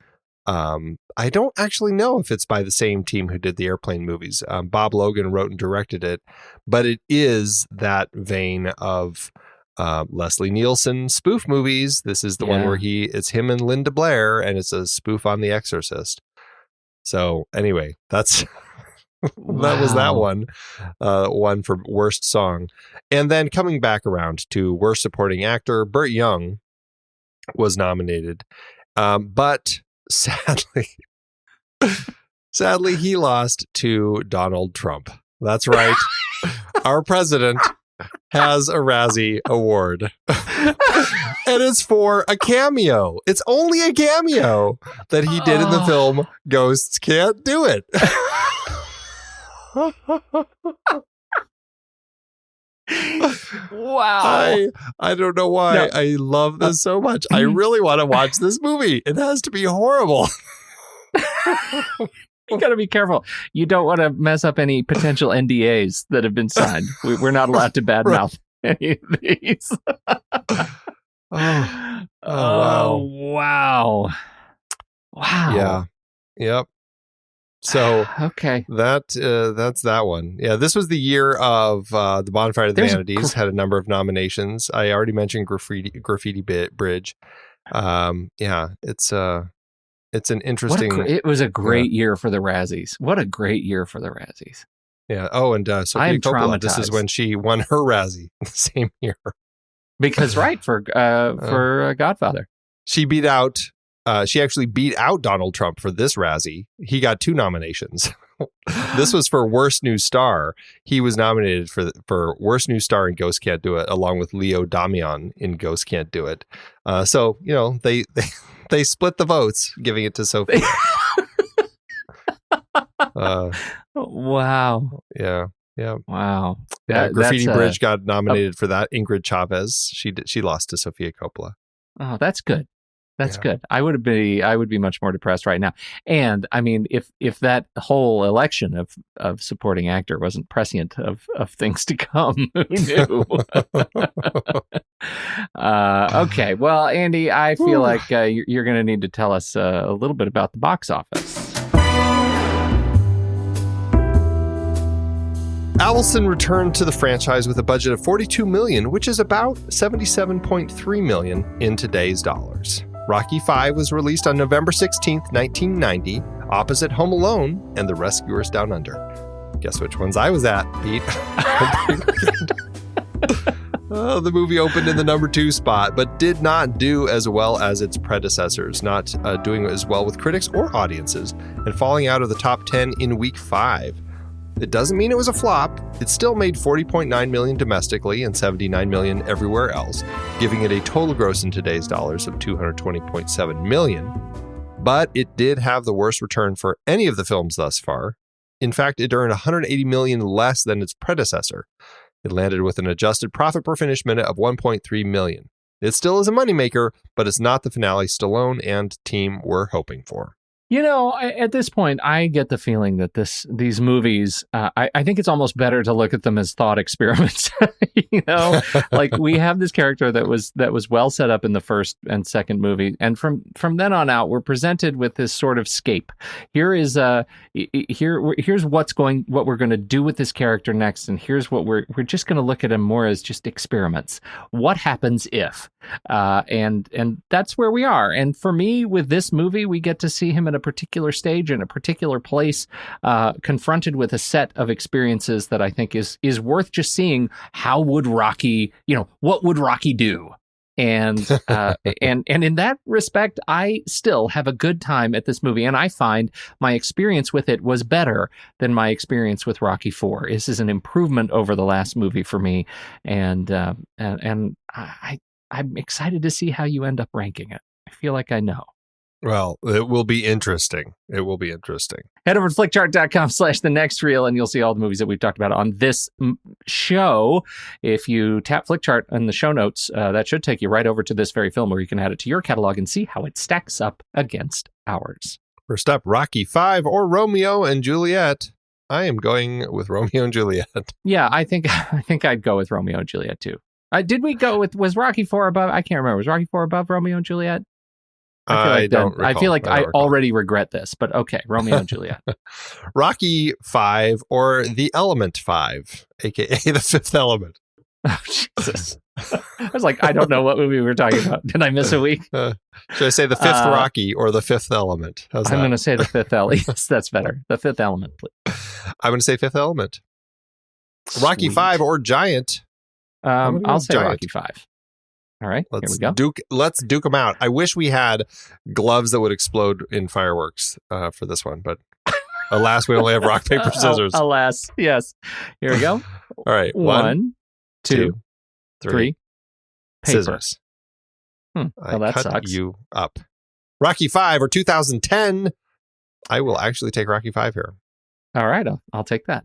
I don't actually know if it's by the same team who did the Airplane movies. Bob Logan wrote and directed it, but it is that vein of Leslie Nielsen spoof movies. This is the one where it's him and Linda Blair, and it's a spoof on The Exorcist. So anyway, that's. That was that one. One for worst song. And then coming back around to worst supporting actor, Burt Young was nominated. But sadly, he lost to Donald Trump. That's right. Our president has a Razzie Award. And it's for a cameo. It's only a cameo that he did in the film Ghosts Can't Do It. Wow. I don't know why I love this so much. I really want to watch this movie. It has to be horrible. You got to be careful. You don't want to mess up any potential NDAs that have been signed. We're not allowed to badmouth any of these. Wow. Yeah. Yep. So okay, that's that one. Yeah, this was the year of the Bonfire of the Vanities. Had a number of nominations. I already mentioned Graffiti Bridge. Yeah, it's an interesting. It was a great year for the Razzies. What a great year for the Razzies. Yeah. Oh, and Sophia Coppola. This is when she won her Razzie the same year. Because for Godfather, she beat out. She actually beat out Donald Trump for this Razzie. He got 2 nominations. This was for Worst New Star. He was nominated for Worst New Star in Ghost Can't Do It, along with Leo Damian in Ghost Can't Do It. So they split the votes, giving it to Sophie. Wow. Yeah. Wow. Graffiti Bridge got nominated for that. Ingrid Chavez. She lost to Sophia Coppola. Oh, that's good. That's good. I would be much more depressed right now. And I mean, if that whole election of supporting actor wasn't prescient of things to come, who knew? Okay. Well, Andy, I feel like you're going to need to tell us a little bit about the box office. Avildsen returned to the franchise with a budget of $42 million, which is about $77.3 million in today's dollars. Rocky V was released on November 16th, 1990, opposite Home Alone and The Rescuers Down Under. Guess which ones I was at, Pete? The movie opened in the number 2 spot, but did not do as well as its predecessors, not doing as well with critics or audiences, and falling out of the top 10 in week 5. It doesn't mean it was a flop. It still made $40.9 million domestically and $79 million everywhere else, giving it a total gross in today's dollars of $220.7 million. But it did have the worst return for any of the films thus far. In fact, it earned $180 million less than its predecessor. It landed with an adjusted profit per finished minute of $1.3 million. It still is a moneymaker, but it's not the finale Stallone and team were hoping for. You know, at this point, I get the feeling that these movies, I think it's almost better to look at them as thought experiments. You know, like we have this character that was well set up in the first and second movie, and from then on out, we're presented with this sort of scape. Here's what we're going to do with this character next, and here's what we're just going to look at him more as just experiments. What happens if? And that's where we are. And for me, with this movie, we get to see him in a particular stage in a particular place, confronted with a set of experiences that I think is worth just seeing. How would Rocky, what would Rocky do? And and in that respect, I still have a good time at this movie, and I find my experience with it was better than my experience with Rocky IV. This is an improvement over the last movie for me, and I'm excited to see how you end up ranking it. I feel like I know. Well, it will be interesting. It will be interesting. Head over to flickchart.com/thenextreel and you'll see all the movies that we've talked about on this show. If you tap Flickchart in the show notes, that should take you right over to this very film where you can add it to your catalog and see how it stacks up against ours. First up, Rocky V or Romeo and Juliet. I am going with Romeo and Juliet. Yeah, I think I'd go with Romeo and Juliet too. Did we go with, was Rocky IV above? I can't remember. Was Rocky IV above Romeo and Juliet? I feel like I already regret this, but okay, Romeo and Juliet. Rocky V or The Element 5, aka The Fifth Element. Oh, Jesus. I was like, I don't know what movie we were talking about. Did I miss a week? Should I say The Fifth Rocky or The Fifth Element? I'm going to say The Fifth Element. Yes, that's better. The Fifth Element, please. I'm going to say Fifth Element. Rocky V or Giant. I'll say Giant. Rocky V. All right, here we go. Let's duke them out. I wish we had gloves that would explode in fireworks for this one, but alas, we only have rock, paper, scissors. Alas, yes. Here we go. All right. 1, 2, 3. Paper. Scissors. Well, I that cut sucks. you up. Rocky V or 2010. I will actually take Rocky V here. All right, I'll take that.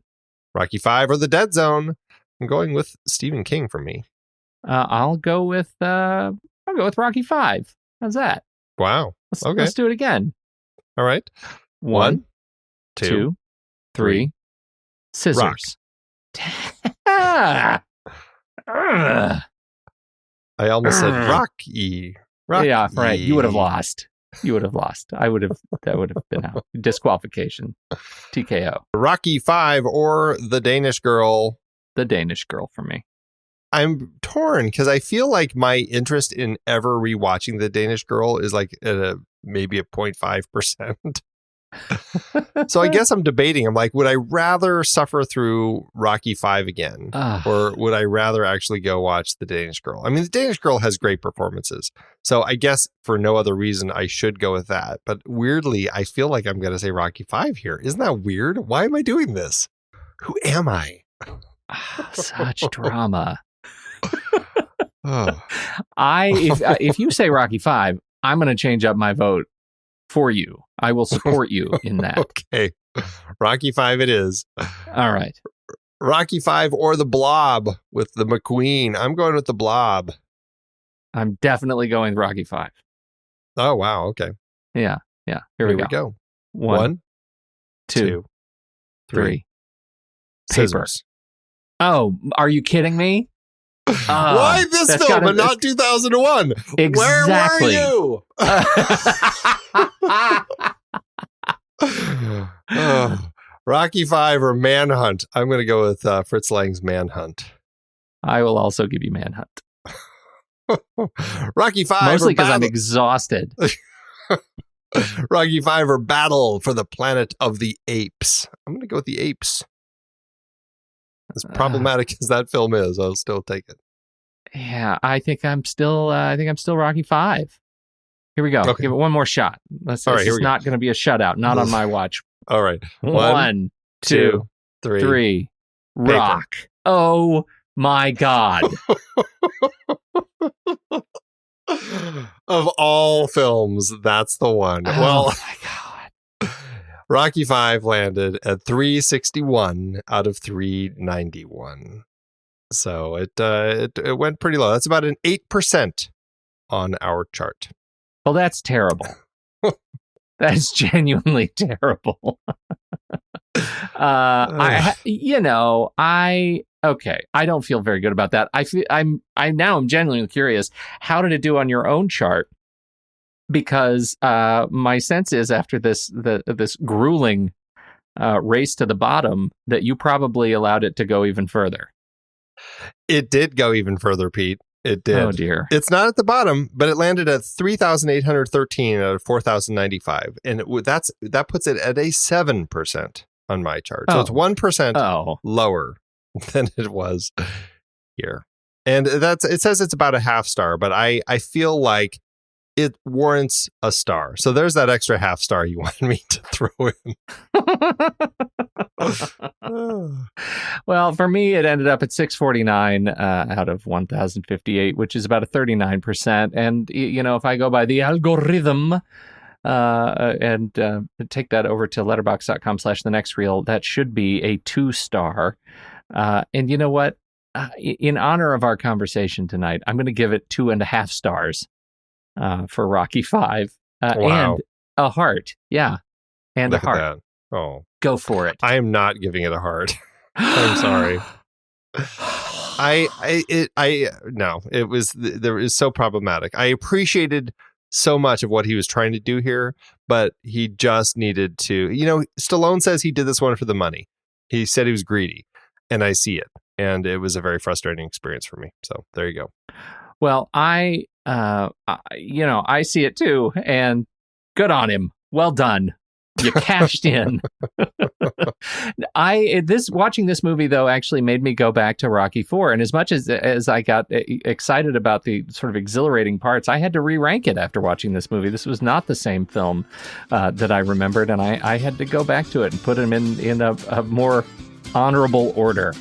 Rocky V or The Dead Zone. I'm going with Stephen King for me. I'll go with Rocky V. How's that? Wow. Let's do it again. All right. 1, 2, 3. Scissors. I almost said Rocky. Yeah, right. You would have lost. That would have been a disqualification. TKO. Rocky V or The Danish Girl. The Danish Girl for me. I'm torn because I feel like my interest in ever rewatching The Danish Girl is like at maybe a 0.5%. So I guess I'm debating. I'm like, would I rather suffer through Rocky V again? Or would I rather actually go watch The Danish Girl? I mean, The Danish Girl has great performances. So I guess for no other reason, I should go with that. But weirdly, I feel like I'm going to say Rocky V here. Isn't that weird? Why am I doing this? Who am I? Such drama. Oh. If you say Rocky V, I'm going to change up my vote for you. I will support you in that. Okay. Rocky V it is. All right. Rocky V or The Blob with the McQueen. I'm going with The Blob. I'm definitely going with Rocky V. Oh, wow. Okay. Yeah. Here we go. 1, 2, 3. Scissors. Oh, are you kidding me? Why this film and not 2001? Exactly. Where were you? Rocky V or Manhunt? I'm going to go with Fritz Lang's Manhunt. I will also give you Manhunt. Rocky V mostly because I'm exhausted. Rocky V or Battle for the Planet of the Apes? I'm going to go with the Apes. As problematic as that film is, I'll still take it. Yeah, I think I'm still Rocky V. Here we go. Okay. Give it one more shot. This is not going to be a shutout. Not on my watch. All right. 1, 2, 3. Rock. Oh my God. Of all films, that's the one. Well, my God. Rocky V landed at 361 out of 391. So it went pretty low. That's about an 8% on our chart. Well, that's terrible. That's genuinely terrible. I don't feel very good about that. I'm genuinely curious. How did it do on your own chart? Because my sense is after this grueling race to the bottom that you probably allowed it to go even further. It did go even further, Pete. It did. Oh dear. It's not at the bottom, but it landed at 3,813 out of 4,095, and that puts it at a 7% on my chart. So it's 1% lower than it was here, and it says it's about a half star, but I feel like it warrants a star. So there's that extra half star you wanted me to throw in. Well, for me, it ended up at 649 out of 1,058, which is about a 39%. And, if I go by the algorithm, and take that over to letterboxd.com/thenextreel. That should be a 2-star. And you know what? In honor of our conversation tonight, I'm going to give it 2.5 stars for Rocky 5. Wow. And a heart. Yeah. And Look a heart. at that. Oh. Go for it. I am not giving it a heart. I'm sorry. No, it was so problematic. I appreciated so much of what he was trying to do here, but he just needed to, Stallone says he did this one for the money. He said he was greedy, and I see it. And it was a very frustrating experience for me. So there you go. Well, I see it too, and good on him. Well done. You cashed in. Watching this movie though actually made me go back to Rocky 4, and as much as I got excited about the sort of exhilarating parts, I had to re-rank it after watching this movie. This was not the same film that I remembered, and I had to go back to it and put them in a more honorable order.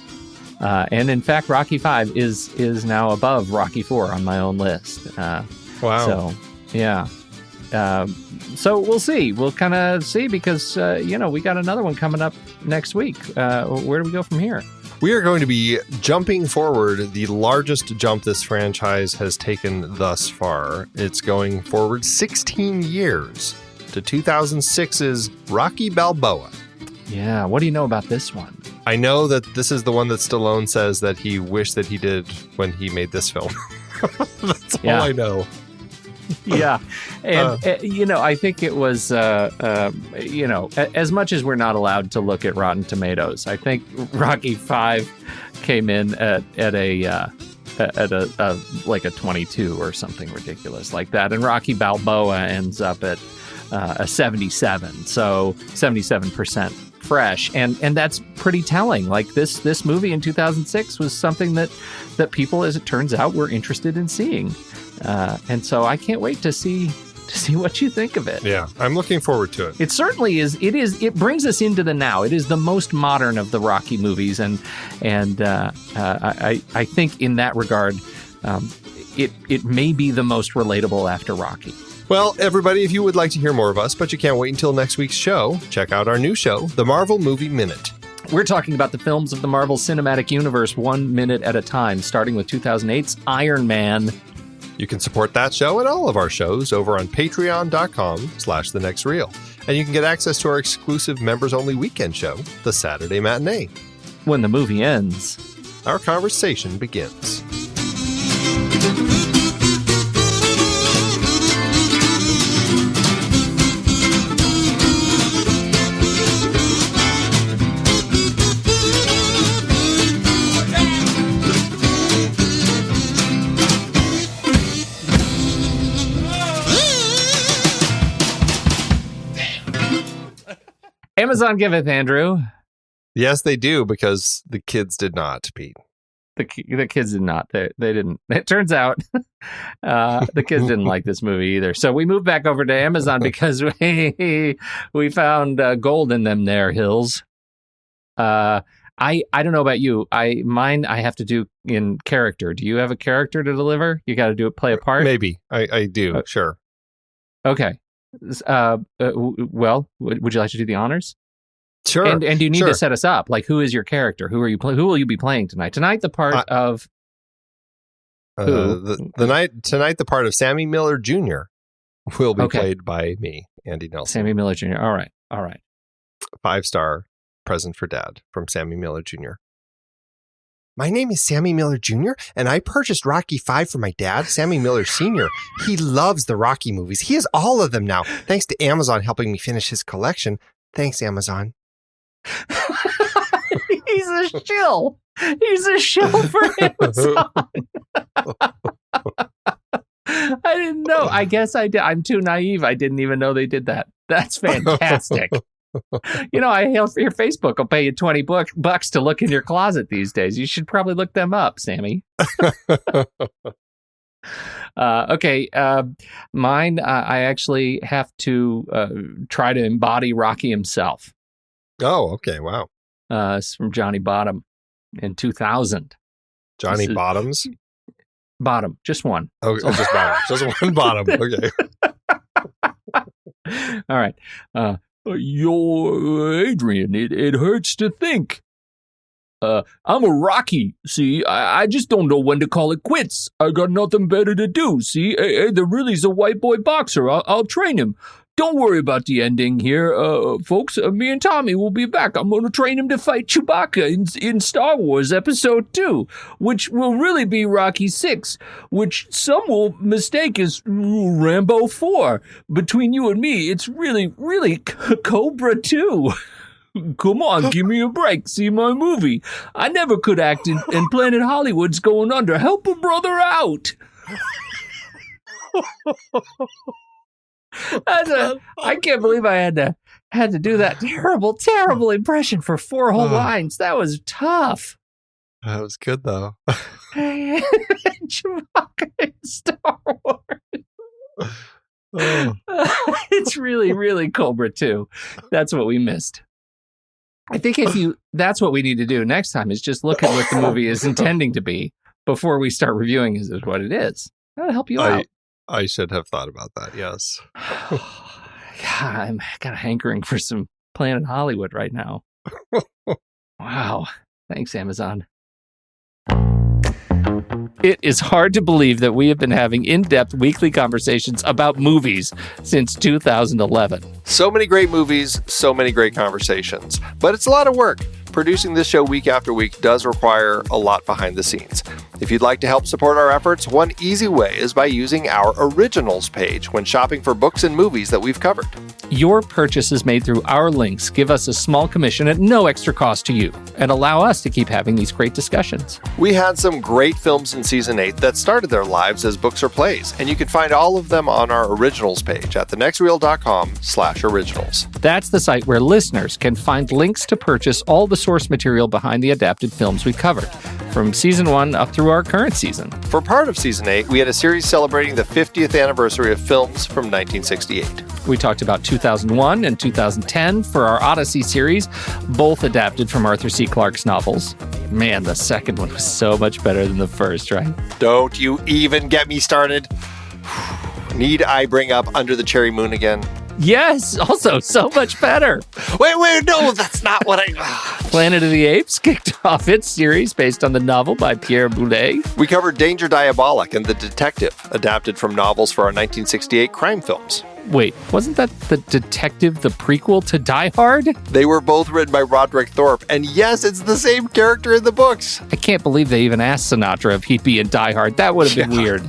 And in fact, Rocky 5 is now above Rocky 4 on my own list. Wow. So yeah. So we'll see. We'll kind of see because, we got another one coming up next week. Where do we go from here? We are going to be jumping forward the largest jump this franchise has taken thus far. It's going forward 16 years to 2006's Rocky Balboa. Yeah. What do you know about this one? I know that this is the one that Stallone says that he wished that he did when he made this film. That's all I know. Yeah. And, I think it was, as much as we're not allowed to look at Rotten Tomatoes, I think Rocky 5 came in at a 22 or something ridiculous like that. And Rocky Balboa ends up at a 77. So 77% fresh. And that's pretty telling. Like this movie in 2006 was something that people, as it turns out, were interested in seeing. And so I can't wait to see what you think of it. Yeah, I'm looking forward to it. It certainly is. It brings us into the now. It is the most modern of the Rocky movies, and I think in that regard, it may be the most relatable after Rocky. Well, everybody, if you would like to hear more of us, but you can't wait until next week's show, check out our new show, The Marvel Movie Minute. We're talking about the films of the Marvel Cinematic Universe 1 minute at a time, starting with 2008's Iron Man. You can support that show and all of our shows over on patreon.com/thenextreel. And you can get access to our exclusive members-only weekend show, The Saturday Matinee. When the movie ends, our conversation begins. Amazon giveth, Andrew. Yes, they do, because the kids did not, Pete. The kids did not. They didn't. It turns out the kids didn't like this movie either. So we moved back over to Amazon because we found gold in them there hills. I don't know about you. I have to do in character. Do you have a character to deliver? You got to play a part? Maybe. I do. Sure. Okay. Well, would you like to do the honors? Sure. And do you need to set us up? Like, who is your character? Who will you be playing tonight? Tonight, the part of who? Tonight, the part of Sammy Miller Jr. will be played by me, Andy Nelson. Sammy Miller Jr. All right. 5-star present for Dad from Sammy Miller Jr. My name is Sammy Miller Jr., and I purchased Rocky 5 for my dad, Sammy Miller Sr. He loves the Rocky movies. He has all of them now, thanks to Amazon helping me finish his collection. Thanks, Amazon. He's a shill. He's a shill for Amazon. I didn't know. I guess I did. I'm too naive. I didn't even know they did that. That's fantastic. I hail for your Facebook. I'll pay you $20 to look in your closet these days. You should probably look them up, Sammy. Okay. Mine, I actually have to try to embody Rocky himself. Oh, okay. Wow. It's from Johnny Bottom in 2000. Johnny Bottoms? Bottom. Just one. Oh, just Bottom. Just one Bottom. Okay. All right. You're Adrian. It hurts to think. I'm a Rocky, see? I just don't know when to call it quits. I got nothing better to do, see? There really is a white boy boxer. I'll train him. Don't worry about the ending here, folks. Me and Tommy will be back. I'm going to train him to fight Chewbacca in Star Wars Episode 2, which will really be Rocky 6, which some will mistake as Rambo 4. Between you and me, it's really, really Cobra 2. Come on, give me a break. See my movie. I never could act and Planet Hollywood's going under. Help a brother out. I can't believe I had to do that terrible impression for 4 whole lines. That was tough. That was good, though. Chewbacca in Star Wars. It's really, really Cobra 2. That's what we missed. I think that's what we need to do next time is just look at what the movie is intending to be before we start reviewing is what it is. That'll help you out. I should have thought about that, yes. God, I'm got a hankering for some Planet Hollywood right now. Wow. Thanks, Amazon. It is hard to believe that we have been having in-depth weekly conversations about movies since 2011. So many great movies, so many great conversations. But it's a lot of work. Producing this show week after week does require a lot behind the scenes. If you'd like to help support our efforts, one easy way is by using our Originals page when shopping for books and movies that we've covered. Your purchases made through our links give us a small commission at no extra cost to you and allow us to keep having these great discussions. We had some great films in Season 8 that started their lives as books or plays, and you can find all of them on our Originals page at thenextreel.com/originals. That's the site where listeners can find links to purchase all the source material behind the adapted films we covered, from Season 1 up through our current season. For part of Season 8, we had a series celebrating the 50th anniversary of films from 1968. We talked about 2001 and 2010 for our Odyssey series, both adapted from Arthur C. Clarke's novels. Man, the second one was so much better than the first, right? Don't you even get me started. Need I bring up Under the Cherry Moon again? Yes, also so much better. Wait, no, that's not what I... Planet of the Apes kicked off its series based on the novel by Pierre Boulet. We covered Danger Diabolic and The Detective, adapted from novels for our 1968 crime films. Wait, wasn't that The Detective the prequel to Die Hard? They were both written by Roderick Thorpe, and yes, it's the same character in the books. I can't believe they even asked Sinatra if he'd be in Die Hard. That would have been weird.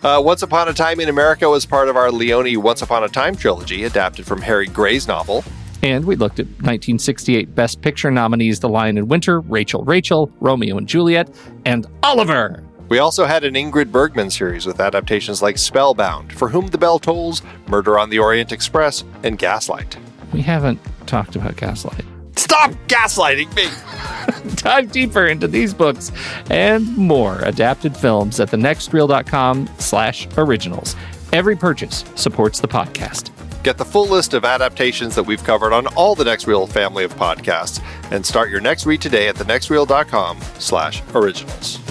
Once Upon a Time in America was part of our Leone Once Upon a Time trilogy, adapted from Harry Gray's novel. And we looked at 1968 Best Picture nominees The Lion in Winter, Rachel, Romeo and Juliet, and Oliver! We also had an Ingrid Bergman series with adaptations like Spellbound, For Whom the Bell Tolls, Murder on the Orient Express, and Gaslight. We haven't talked about Gaslight. Stop gaslighting me! Dive deeper into these books and more adapted films at thenextreel.com/originals. Every purchase supports the podcast. Get the full list of adaptations that we've covered on all the Next Reel family of podcasts and start your next read today at thenextreel.com/originals.